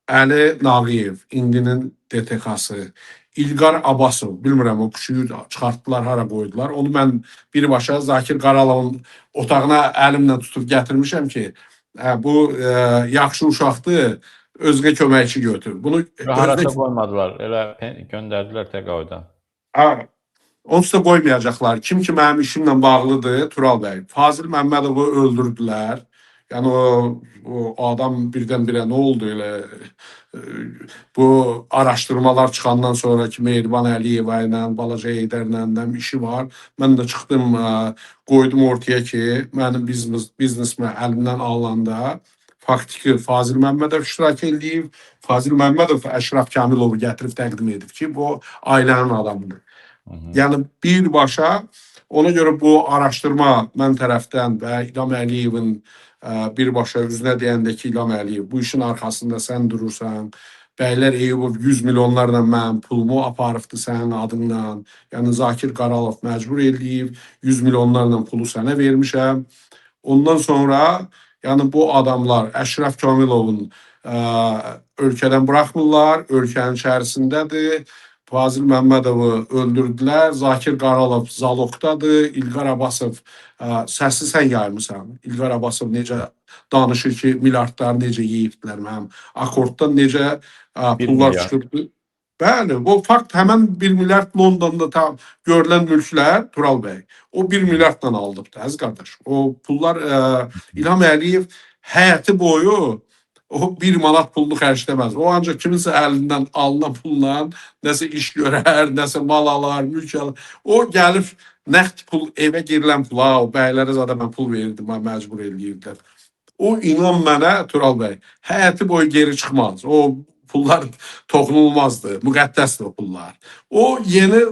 Speaker 2: Əli Nağıyev, indinin DTK-sı, İlqar Abbasov, bilmirəm o küçüyü çıxartdılar, hara qoydular. Onu mən birbaşa Zakir Qaralovun otağına əlimlə tutub gətirmişəm ki, bu yaxşı uşaqdır, özünə köməkçi götür. Bunu
Speaker 1: harasa qoymadılar, elə göndərdilər təqaüdə.
Speaker 2: Onsuz da qoymayacaqlar. Kim ki mənim işimlə bağlıdır, Tural bəy. Fazil Məmmədovu öldürdülər. Yəni o adam birdən-birə nə oldu elə? Bu araşdırmalar çıxandan sonra ki, Mehriban Əliyeva ilə, Balaca Heydərlə işi var. Mən də çıxdım, qoydum ortaya ki, mənim biznesmə əlimdən alınanda faktiki Fazil Məmmədov iştirak edib. Fazil Məmmədov Əşraf Kamilovu gətirib təqdim edib ki, bu ailənin adamıdır. Yəni birbaşa, ona görə bu araşdırma mən tərəfdən və İlham Əliyevin birbaşa üzünə deyəndə ki, İlham Əliyev, bu işin arxasında sən durursan, Bəylər Eyübov 100 milyonlarla mənim pulumu aparıbdı sənin adından, yəni Zakir Qaralov məcbur eləyib, 100 milyonlarla pulu sənə vermişəm. Ondan sonra, yəni bu adamlar Əşraf Kamilovun ölkədən buraxmırlar, ölkənin içərisindədir. Fazil Məmmədovu öldürdülər, Zakir Qaralov zalogdadır, İlqar Abbasov, səsi sən yaymısan. İlqar Abbasov necə danışır ki, milyardları necə yeyibdilər mənim, akorddan necə pullar çıxıbdır. Bəli, o fakt həmən 1 milyard Londonda görülən mülklər, Tural bəy, o 1 milyarddan aldıbdır, əziz qardaş. O pullar İlham Əliyev həyəti boyu o 1 manat pulunu xərcləməz. O ancaq kiminsə əlindən alınan pulla nəsə iş görər, nəsə mal alar, mülk alar. O gəlib nəqd pul, evə girilən pul, o bəylərə zaten mən pul verirdim, mən məcbur eləyirdim. O inan mənə, Tural bəy, həyəti boyu geri çıxmaz. O pullar toxunulmazdır, müqəddəsdir o pullar. O yeni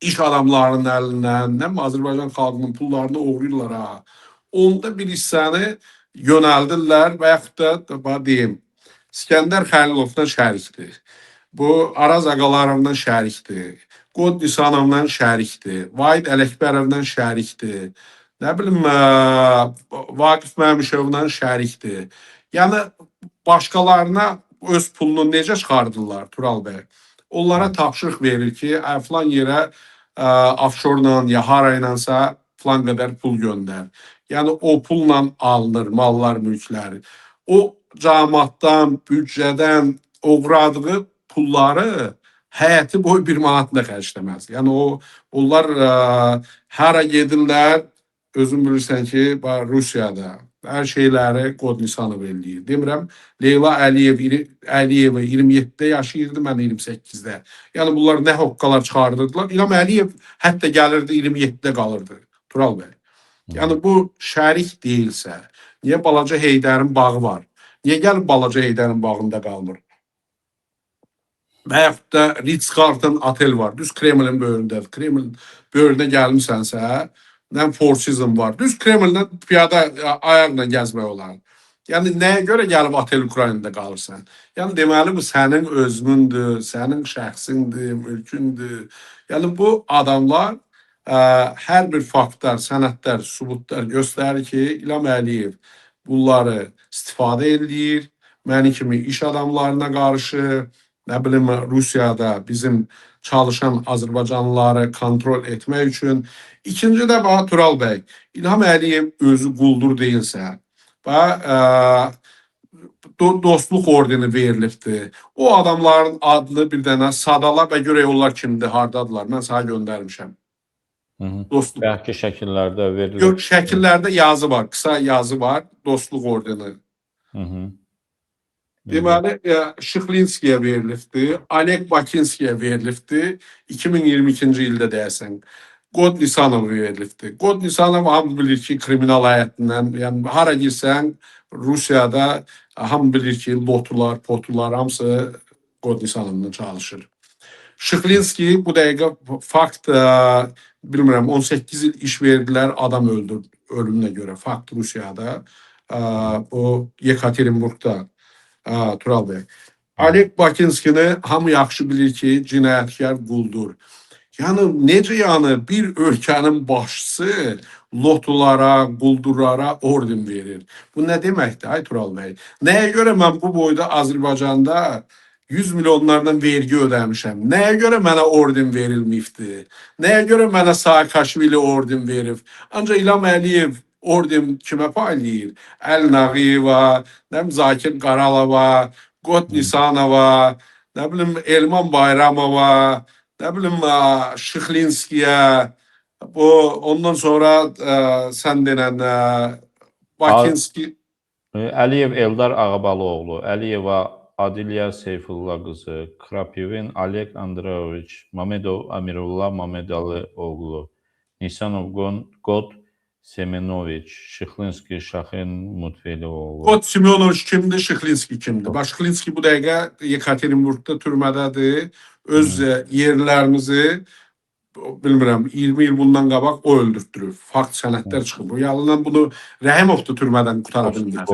Speaker 2: iş adamlarının əlindən, Azərbaycan xalqının pullarını oğruyurlar ha. Onda bir hissəni yönəldirlər və yaxud da deyim, İskəndər Xəlilovdan şərikdir. Bu Araz Ağalarından şərikdir. Qod Nisanovdan şərikdir. Vahid Ələkbərovdan şərikdir. Nə bilim, Vaqif Məmşovdan şərikdir. Yəni, başqalarına öz pulunu necə çıxardırlar, Tural bəy? Onlara tapşırıq verir ki, filan yerə offshorla, ya haraylansa filan qədər pul göndər. Yəni, o pulla alınır mallar, mülkləri. O cəmaatdan, büdcədən oğradığı pulları həyəti boyu 1 manat da xərcləməz. Yəni, onlar hara gedirlər, özün bilirsən ki, Rusiyada hər şeyləri Qod Nisanov eləyir. Demirəm, Leyla Əliyeva 27-də yaşayırdı, mən 28-də. Yəni, bunlar nə hoqqalar çıxardırdılar. İlham Əliyev hətta gəlirdi, 27-də qalırdı. Tural bəy. Yəni bu şərik deyilsə, niyə balaca Heydərin bağı var? Niyə gəlib balaca Heydərin bağında qalmır? Və yaxud da Ritz-Carlton otel var. Düz Kremlin böyründədir. Kremlin böyrünə gəlmisənsə, nə Four Seasons var. Düz Kremldən piyada ayaqla gəzmək olar. Yəni nəyə görə gəlib otel Ukraynada qalırsan? Yəni deməli bu sənin özünündür, sənin şəxsindir, mülkündür. Yəni bu adamlar hər bir faktlar, sənədlər, sübutlar göstərir ki, İlham Əliyev bunları istifadə edir. Məni kimi iş adamlarına qarşı, nə bilim Rusiyada bizim çalışan Azərbaycanlıları kontrol etmək üçün. İkinci də Tural bəy, İlham Əliyev özü quldur deyilsə və dostluq ordeni verilibdir. O adamların adını bir dənə sadala və görək onlar kimdir, hardadılar. Mən sənə göndərmişəm.
Speaker 1: Dostluq. Bəlkə şəkillərdə verilir.
Speaker 2: Yox, şəkillərdə yazı var, qısa yazı var, dostluq ordeni. Deməli, Şıxlinskiyə verilibdir, Oleg Bakinskiyə verilibdir, 2022-ci ildə deyəsən. Qod Nisanov verilibdir. Qod Nisanov hamı bilir ki, kriminal həyətindən, yəni hara girsən, Rusiyada hamı bilir ki, lotular, potular, hamısı Qod Nisanovla çalışır. Şıxlinski bu dəqiqə fakt, bilmirəm, 18 il iş verdilər adam ölümünə görə, fakt Rusiyada, o Yekaterinburgda, Tural bəy. Oleg Bakinskini hamı yaxşı bilir ki, cinayətkar quldur. Yəni, necə yəni bir ölkənin başçısı lotulara, quldurlara orden verir? Bu nə deməkdir, ay Tural bəy? Nəyə görə mən bu boyda Azərbaycanda 100 milyonlardan vergi ödəmişəm? Nəyə görə mənə orden verilməyibdir? Nəyə görə mənə Saakashvili orden verib? Ancaq İlham Əliyev orden kimə paylayır? Əl Nağıyeva, Zakir Qaralova, Qod Nisanova, nə bilim Elman Bayramova, nə bilim Şıxlinskiyə, ondan sonra sən denən Bakinski.
Speaker 1: Əliyev Eldar Ağabalıoğlu, Əliyeva Adilya Seyfullah qızı, Krapivin Oleg Andreevich, Mamedov Amirullah Mamedalıoğlu, Nisanov Qod Semenoviç, Şıxlinski Şahin Mutvelioğlu.
Speaker 2: Qod Semenoviç kimdir, Şıxlinski kimdir? Şıxlinski bu dəqiqə Yekaterinburgda türmədədir. Öz yerlərimizi, bilmirəm, 20 il bundan qabaq o öldürtdürür. Fakt sənədlər çıxıb. Yalından bunu Rəhimov da türmədən qutara bilmir.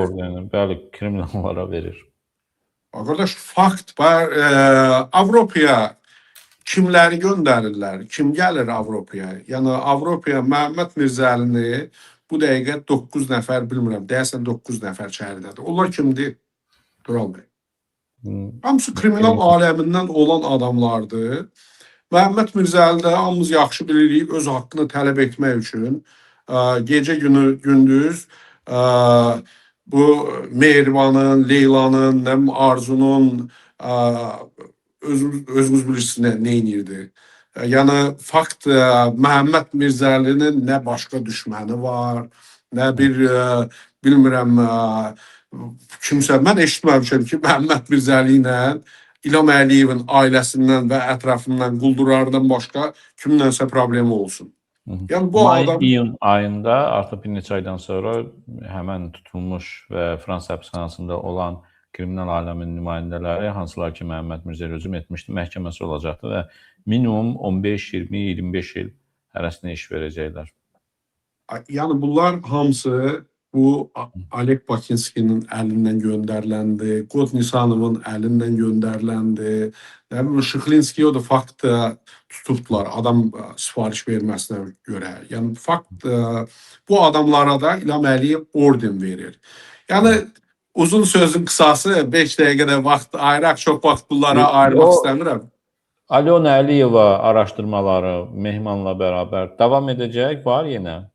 Speaker 1: Bəli, kriminallara verir.
Speaker 2: Qardaş, fakt var. Avropaya kimləri göndərirlər? Kim gəlir Avropaya? Yəni, Avropaya Məhəmməd Mirzəlini bu dəqiqə 9 nəfər, bilmirəm, deyəsən 9 nəfər şəhərdədir. Onlar kimdir? Tural bəy. Hamısı kriminal aləmindən olan adamlardır. Məhəmməd Mirzəli də hamımız yaxşı bilirik, öz haqqını tələb etmək üçün gecə gündüz bu Mehribanın, Leylanın, Arzunun özünüz bilirsiniz nə edirdi. Yəni, fakt Məhəmməd Mirzəlinin nə başqa düşməni var, nə bir, bilmirəm, kimsə, mən eşitməmişəm ki, Məhəmməd Mirzəli ilə İlham Əliyevin ailəsindən və ətrafından, quldurlardan başqa kimlənsə problemi olsun.
Speaker 1: Yəni, bu adam... İyun ayında, artıq bir neçə aydan sonra həmən tutulmuş və Fransa həbsxanasında olan kriminal aləmin nümayəndələri, hansılar ki, Məhəmməd Mirzəli hücum etmişdi, məhkəməsi olacaqdı və minimum 15, 20, 25 il hərəsinə iş verəcəklər.
Speaker 2: Yəni, bunlar hamısı bu Oleg Bakinskinin əlindən göndəriləndi, Qod Nisanovun əlindən göndəriləndi. Şıxlinski o da fakt tutubdular adam sifariş verməsinə görə. Yəni, fakt bu adamlara da İlham Əliyev orden verir. Yəni, uzun sözün qısası 5 dəqiqədə vaxt ayıraq, çox vaxt bunlara ayırmaq istəmirəm.
Speaker 1: Alyona Əliyeva araşdırmaları Mehmanla bərabər davam edəcək, var yenə?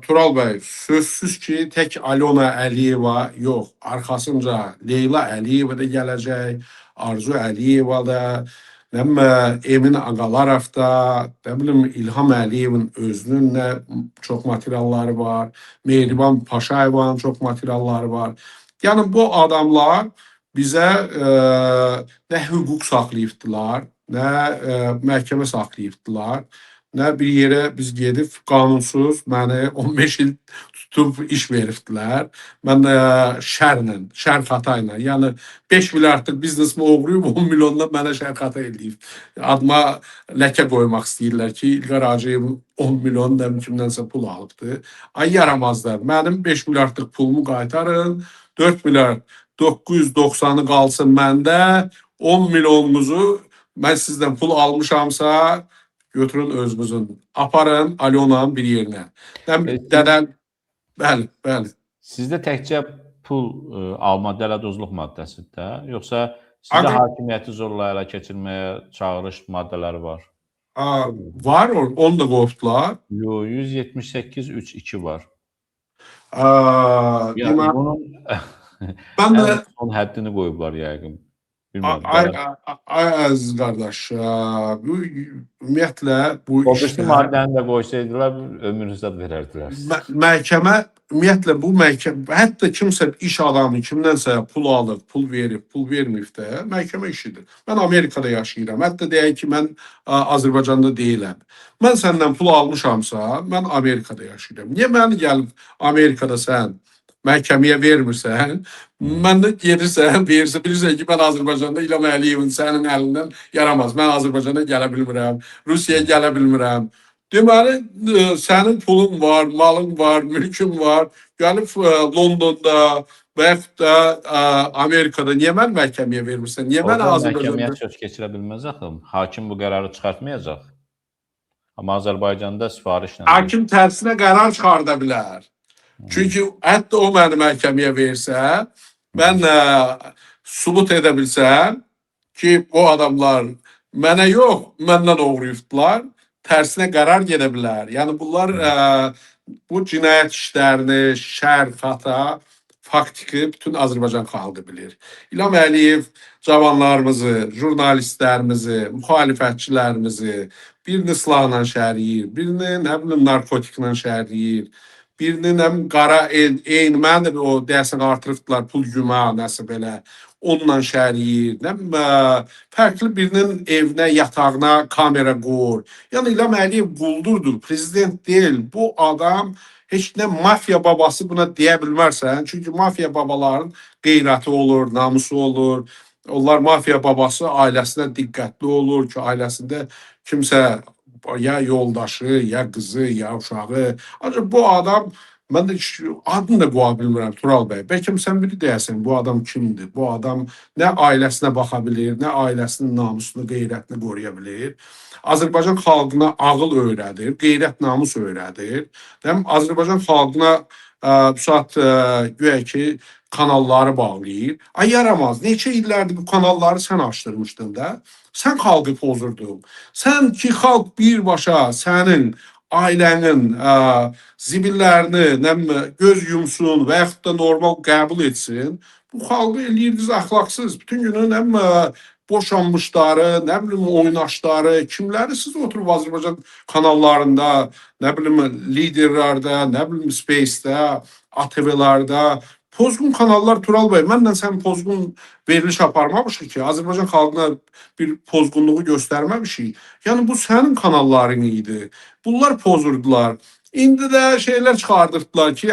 Speaker 2: Tural bəy, sözsüz ki, tək Alyona Əliyeva yox, arxasınca Leyla Əliyeva da gələcək, Arzu Əliyeva da, Emin Ağalarov da, İlham Əliyevin özünün də çox materialları var, Mehriban Paşayevanın çox materialları var. Yəni, bu adamlar bizə nə hüquq saxlayıbdılar, nə məhkəmə saxlayıbdılar, nə bir yerə biz gedib qanunsuz məni 15 il tutub iş veribdilər. Mən də şər xata ilə, yəni 5 milyardlıq biznesimi oğruyub 10 milyondan mənə şər xata eləyib. Adıma ləkə qoymaq istəyirlər ki, İlqar Hacıyev 10 milyon da kimdənsə pul alıbdı. Ay yaramazlar. Mənim 5 milyardlıq pulumu qaytarın. 4 milyard 990'ı qalsın məndə. 10 milyonunuzu mən sizdən pul almışamsa götürün özünüzün. Aparın Alyona'nın bir yerinə. Dədəm, bəli, bəli.
Speaker 1: Sizdə təkcə pul alma dələduzluq maddəsidir də, yoxsa sizdə hakimiyyəti zorla ələ keçirməyə çağırış maddələri var?
Speaker 2: Var, onu da qoyubdular.
Speaker 1: Yox, 178.3.2 var.
Speaker 2: Yəni
Speaker 1: bunun
Speaker 2: mən də
Speaker 1: son həddini qoyublar yəqin.
Speaker 2: Ay əziz qardaş, bu ümumiyyətlə bu
Speaker 1: O
Speaker 2: işdə
Speaker 1: maddəni də qoysaydılar ömrünüzə verərdilər.
Speaker 2: Məhkəmə ümumiyyətlə bu məhkəmə hətta kimsə iş adamı kimdənsə pul alıb, pul verib, pul verməyib də məhkəmə işidir. Mən Amerikada yaşayıram. Hətta deyək ki, mən Azərbaycanda deyiləm. Mən səndən pul almışamsa, mən Amerikada yaşayıram. Niyə məni gəlib Amerikada sən məhkəməyə vermirsən, mən də gedirsən, bilirsən ki, mən Azərbaycanda İlham Əliyevin sənin əlindən yaramaz. Mən Azərbaycana gələ bilmirəm, Rusiyaya gələ bilmirəm. Deməli, sənin pulun var, malın var, mülkün var. Gəlib Londonda və yaxud da Amerikada niyə mən məhkəməyə vermirsən? Niyə mən Azərbaycanda?
Speaker 1: Məhkəməyə söz keçirə bilməz axı. Hakim bu qərarı çıxartmayacaq. Amma Azərbaycanda sifarişlə...
Speaker 2: Hakim tərsinə qərar çıxarda bilər. Çünki hətta o məni məhkəməyə versə, mən sübut edə bilsəm ki, o adamlar mənə yox, məndən oğruyubdular, tərsinə qərar gedə bilər. Yəni bunlar bu cinayət işlərini, şər, xata, faktiki bütün Azərbaycan xalqı bilir. İlham Əliyev cavanlarımızı, jurnalistlərimizi, müxalifətçilərimizi birini silahla şərləyir, birini nə bilim narkotiklə şərləyir, birinin həm qara eyni, mən də o deyəsən artırıbdılar, pul güma, nəsə belə, onunla şərləyir, fərqli birinin evinə, yatağına kamera qoyur. Yəni İlham Əliyev quldurdur, prezident deyil. Bu adam heç nə mafiya babası buna deyə bilmərsən. Çünki mafiya babaların qeyrəti olur, namusu olur. Onlar mafiya babası ailəsinə diqqətli olur ki, ailəsində kimsə ya yoldaşı, ya qızı, ya uşağı. Ancaq bu adam, mən də adını da qoya bilmirəm Tural bəy. Bəlkə sən biri deyəsən, bu adam kimdir? Bu adam nə ailəsinə baxa bilir, nə ailəsinin namusunu, qeyrətini qoruya bilir. Azərbaycan xalqına ağıl öyrədir, qeyrət, namus öyrədir. Azərbaycan xalqına bu saat güya ki, kanalları bağlayır. Ay yaramaz, neçə illərdir bu kanalları sən açdırmışdın da. Sən xalqı pozurdun. Sən ki, xalq birbaşa sənin ailənin zibillərini göz yumsun və yaxud da normal qəbul etsin. Bu xalqı eləyirdiniz əxlaqsız. Bütün günün boşanmışları, nə bilim oynaşları, kimləri siz oturub Azərbaycan kanallarında, nə bilim liderlərdə, nə bilim Space'də, ATV-larda, pozğun kanallar Tural bəy, mənlə sən pozğun veriliş aparmamışıq ki, Azərbaycan xalqına bir pozğunluğu göstərməmişik. Yəni bu sənin kanalların idi. Bunlar pozurdular. İndi də şeylər çıxardırdılar ki,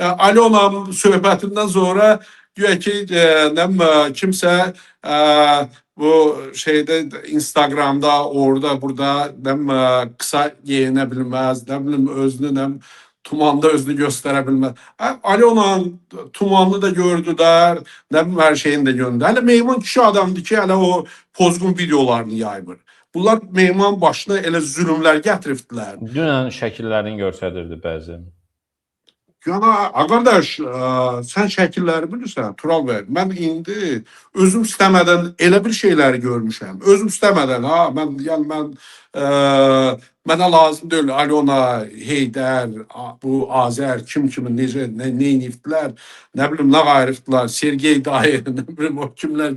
Speaker 2: Alyona'nın söhbətindən sonra güya ki, kimsə bu şeydə Instagramda, orada, burada qısa geyinə bilməz, nə bilim özünü tumanda özünü göstərə bilməz. Alyona'nın tumanını da gördülər, nə bilim hər şeyini də gördü. Hələ meymun kişi adamdır ki, hələ o pozğun videolarını yaymır. Bunlar meymun başına elə zülümlər gətiribdilər.
Speaker 1: Dünən şəkillərini göstərirdi bəzi.
Speaker 2: Yəni, qardaş, sən şəkilləri bilirsən, Tural bəy, mən indi özüm istəmədən elə bir şeyləri görmüşəm. Özüm istəmədən, mənə lazım deyil, Alyona, Heydər, bu Azər, kimin, necə, nə inibdilər, nə bilim, nə qayrıqdılar, Sergey Dayer, nə bilim, o kimlər.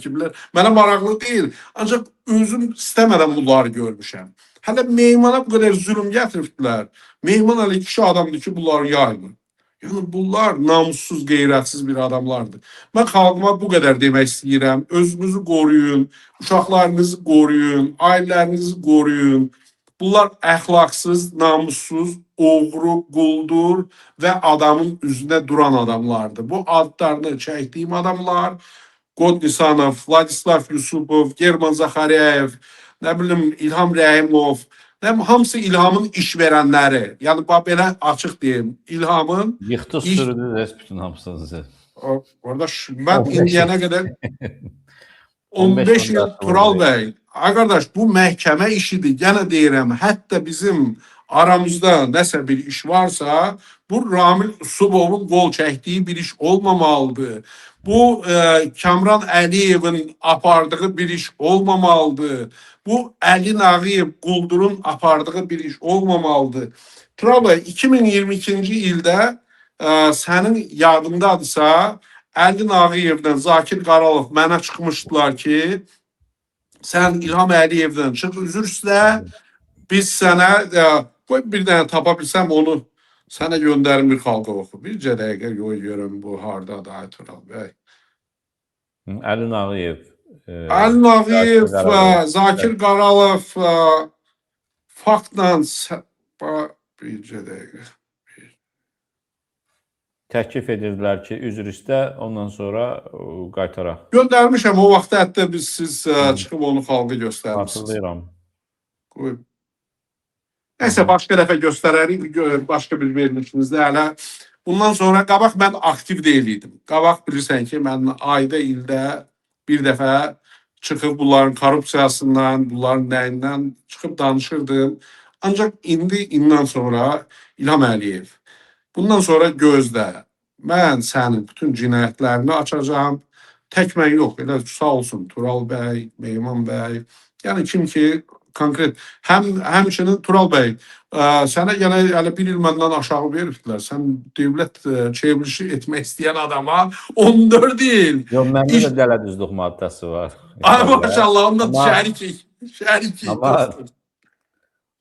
Speaker 2: Mənə maraqlı deyil, ancaq özüm istəmədən bunları görmüşəm. Hələ meymana bu qədər zülüm gətiribdilər. Meyman hələ kişi adamdır ki, bunları yaymır. Yəni, bunlar namussuz, qeyrətsiz bir adamlardır. Mən xalqıma bu qədər demək istəyirəm. Özünüzü qoruyun, uşaqlarınızı qoruyun, ailələrinizi qoruyun. Bunlar əxlaqsız, namussuz, oğru, quldur və adamın üzünə duran adamlardır. Bu adlarını çəkdiyim adamlar Qod Nisanov, Vladislav Yusupov, German Zaxaryayev, nə bilim İlham Rəhimov, hamısı İlhamın iş verənləri. Yəni belə açıq deyim, İlhamın
Speaker 1: Yıxdı
Speaker 2: iş
Speaker 1: sürdü bütün hamısını.
Speaker 2: Qardaş, mən
Speaker 1: 15 il.
Speaker 2: indiyənə qədər
Speaker 1: 15
Speaker 2: 15 il
Speaker 1: mandat
Speaker 2: Tural
Speaker 1: oldu.
Speaker 2: bəy, qardaş bu məhkəmə işidir. Yenə deyirəm, hətta bizim aramızda nəsə bir iş varsa, bu Ramil Usubovun qol çəkdiyi bir iş olmamalıdır. Bu Kamran Əliyevin apardığı bir iş olmamalıdır. Bu Əli Nağıyev Quldurun apardığı bir iş olmamalıdır. Tural bəy, 2022-ci ildə sənin yadındadırsa, Əli Nağıyevdən Zakir Qaralov mənə çıxmışdılar ki, sən İlham Əliyevdən çıx üzr istə, biz sənə, qoy bir dənə tapa bilsəm onu sənə göndərim bir xalqa oxu. Bircə dəqiqə qoy görüm bu hardadır ay Tural bəy.
Speaker 1: Əli Nağıyev.
Speaker 2: Əli Nağıyev, Zakir Qaralov faktla bircə dəqiqə.
Speaker 1: Təklif edirdilər ki, üzr istə, ondan sonra qaytaraq.
Speaker 2: Göndərmişəm, o vaxtda hətta siz çıxıb onu xalqa göstərmişsiniz.
Speaker 1: Hatırlayıram.
Speaker 2: Nəysə, başqa dəfə göstərərik, başqa bir verilişimizdə hələ. Bundan sonra qabaq mən aktiv deyildim. Qabaq bilirsən ki, mən ayda, ildə bir dəfə çıxıb bunların korrupsiyasından, bunların nəyindən çıxıb danışırdım. Ancaq indən sonra İlham Əliyev, bundan sonra gözlə, mən sənin bütün cinayətlərini açacağım. Tək mən yox, elə sağ olsun Tural bəy, Mehman bəy, yəni kim ki, konkret, həmçinin Tural bəy, sənə yəni bir il məndən aşağı veribdilər. Sən dövlət çevrilişi etmək istəyən adama 14 il.
Speaker 1: Yox, məndə də dələdüzlük maddəsi var.
Speaker 2: Ay maşallah, ondan şərikik.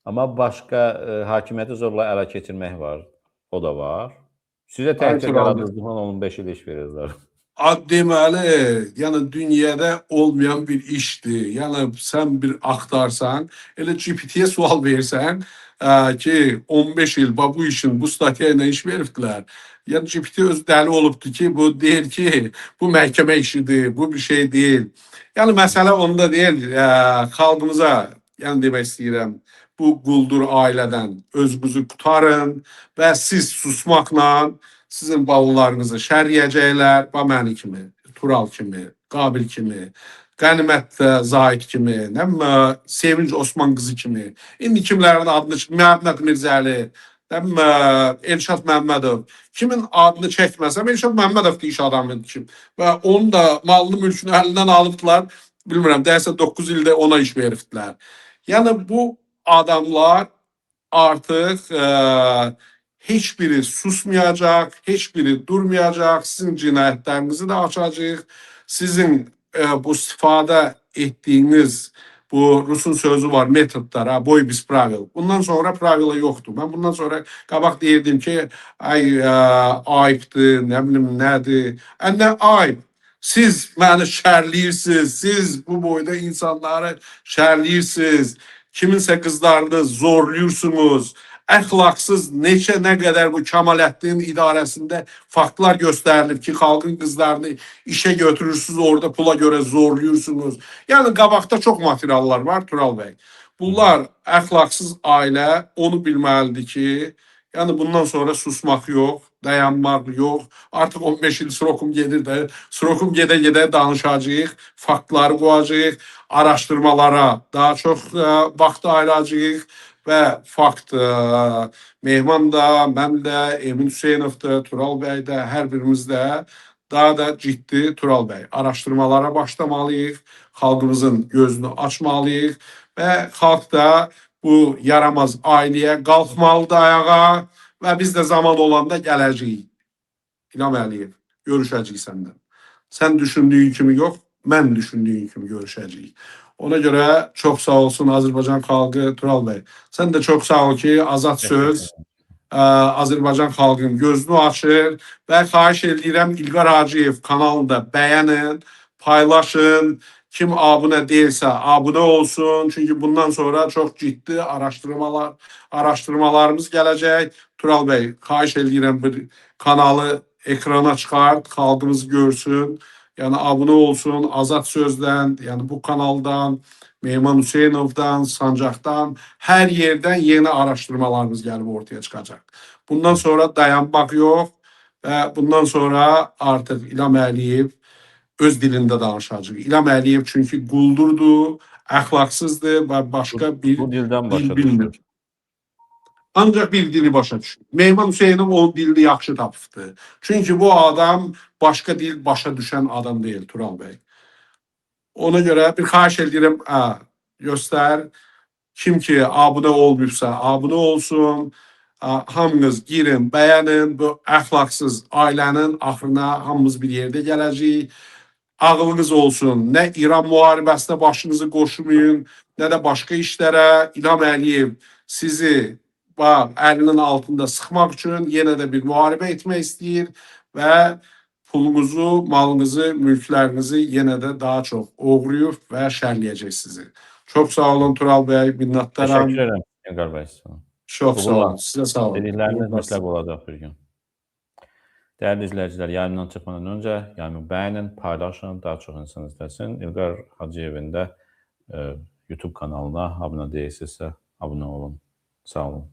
Speaker 1: Amma başqa hakimiyyəti zorla ələ keçirmək var, o da var. Sizə təkcə dələdüzlüklə 15 il iş verirlər.
Speaker 2: Deməli, yəni dünyada olmayan bir işdir. Yəni sən bir axtarsan, elə GPT-yə sual versən ki, 15 il bu işin, bu statya ilə iş veribdilər. Yəni GPT öz dəli olubdur ki, bu deyir ki, bu məhkəmə işidir, bu bir şey deyil. Yəni məsələ onda deyil, xalqımıza, yəni demək istəyirəm, bu quldur ailədən özünüzü qutarın və siz susmaqla sizin balalarınızı şərləyəcəklər, məni kimi, Tural kimi, Qabil kimi, Qənimət Zahid kimi, Sevinç Osman qızı kimi, indi kimlərin adını, Məhəmməd Mirzəli, Elşad Məmmədov, kimin adını çəkməsəm, Elşad Məmmədov da iş adamıdır ki, və onun da malını, mülkünü əlindən alıbdılar, bilmirəm, dəyəsə 9 ildə ona iş veribdilər. Yəni bu adamlar artıq heç biri susmayacaq, heç biri durmayacaq, sizin cinayətlərinizi də açacaq, sizin bu istifadə etdiyiniz, bu Rusun sözü var, metodlar, boy biz pravil. Bundan sonra pravila yoxdur. Mən bundan sonra qabaq deyirdim ki, ayıbdır, nə bilim, nədir. Nə ayıb? Siz məni şərləyirsiniz, siz bu boyda insanları şərləyirsiniz, kiminsə qızlarını zorluyursunuz, əxlaqsız nə qədər bu Kamaləddin idarəsində faktlar göstərilib ki, xalqın qızlarını işə götürürsünüz, orada pula görə zorluyursunuz. Yəni qabaqda çox materiallar var Tural bəy. Bunlar əxlaqsız ailə onu bilməlidir ki, yəni bundan sonra susmaq yox, dayanmaq yox. Artıq 15 il srokum gedir də, srokum gedə-gedə danışacağıq, faktları qoyacağıq, araşdırmalara daha çox vaxt ayıracağıq və fakt Mehman da, mən də, Emin Hüseynov da, Tural bəy də, hər birimiz də daha da ciddi Tural bəy araşdırmalara başlamalıyıq, xalqımızın gözünü açmalıyıq və xalq da bu yaramaz ailəyə qalxmalıdır ayağa və biz də zaman olanda gələcəyik. İlham Əliyev, görüşəcəyik səndən. Sən düşündüyün kimi yox, mən düşündüyün kimi görüşəcəyik. Ona görə çox sağ olsun Azərbaycan xalqı, Tural bəy. Sən də çox sağ ol ki, azad söz Azərbaycan xalqının gözünü açır və xahiş edirəm İlqar Hacıyev kanalında bəyənin, paylaşın, Kim abunə deyilsə, abunə olsun. Çünki bundan sonra çox ciddi araşdırmalarımız gələcək. Tural bəy, xahiş edirəm bir kanalı ekrana çıxart, xalqımız görsün. Yəni abunə olsun Azad Sözdən, yəni bu kanaldan, Mehman Hüseynovdan, Sancaqdan, hər yerdən yeni araşdırmalarımız gəlib ortaya çıxacaq. Bundan sonra dayanmaq yox və bundan sonra artıq İlham Əliyev öz dilində danışacaq. İlham Əliyev çünki quldurdur, əxlaqsızdır və başqa bir
Speaker 1: Bu dildən
Speaker 2: dil
Speaker 1: başa
Speaker 2: bilmir.
Speaker 1: düşür.
Speaker 2: Ancaq bir dili başa düşür. Mehman Hüseynov o dilini yaxşı tapıbdı. Çünki bu adam başqa dil başa düşən adam deyil, Tural bəy. Ona görə bir xahiş edirəm, göstər. Kim ki abunə olmuşsa, abunə olsun. Hamınız girin, bəyənin. Bu əxlaqsız ailənin axırına hamımız bir yerdə gələcəyik. Ağlınız olsun. Nə İran müharibəsinə başınızı qoşmayın, nə də başqa işlərə. İlham Əliyev sizi əlinin altında sıxmaq üçün yenə də bir müharibə etmək istəyir və pulunuzu, malınızı, mülklərinizi yenə də daha çox oğruyub və şərləyəcək sizi. Çox sağ olun Tural bəy, minnətdaram.
Speaker 1: Təşəkkür edirəm İlqar bəy.
Speaker 2: Çox sağ olun. Sizə sağ olun.
Speaker 1: Dedikləriniz mütləq olacaq bir gün. Dəyərli izləyicilər, yayımdan çıxmadan öncə yayımı bəyənin, paylaşın, daha çox insan izləsin. İlqar Hacıyevin də YouTube kanalına abunə deyilsinizsə, abunə olun. Sağ olun.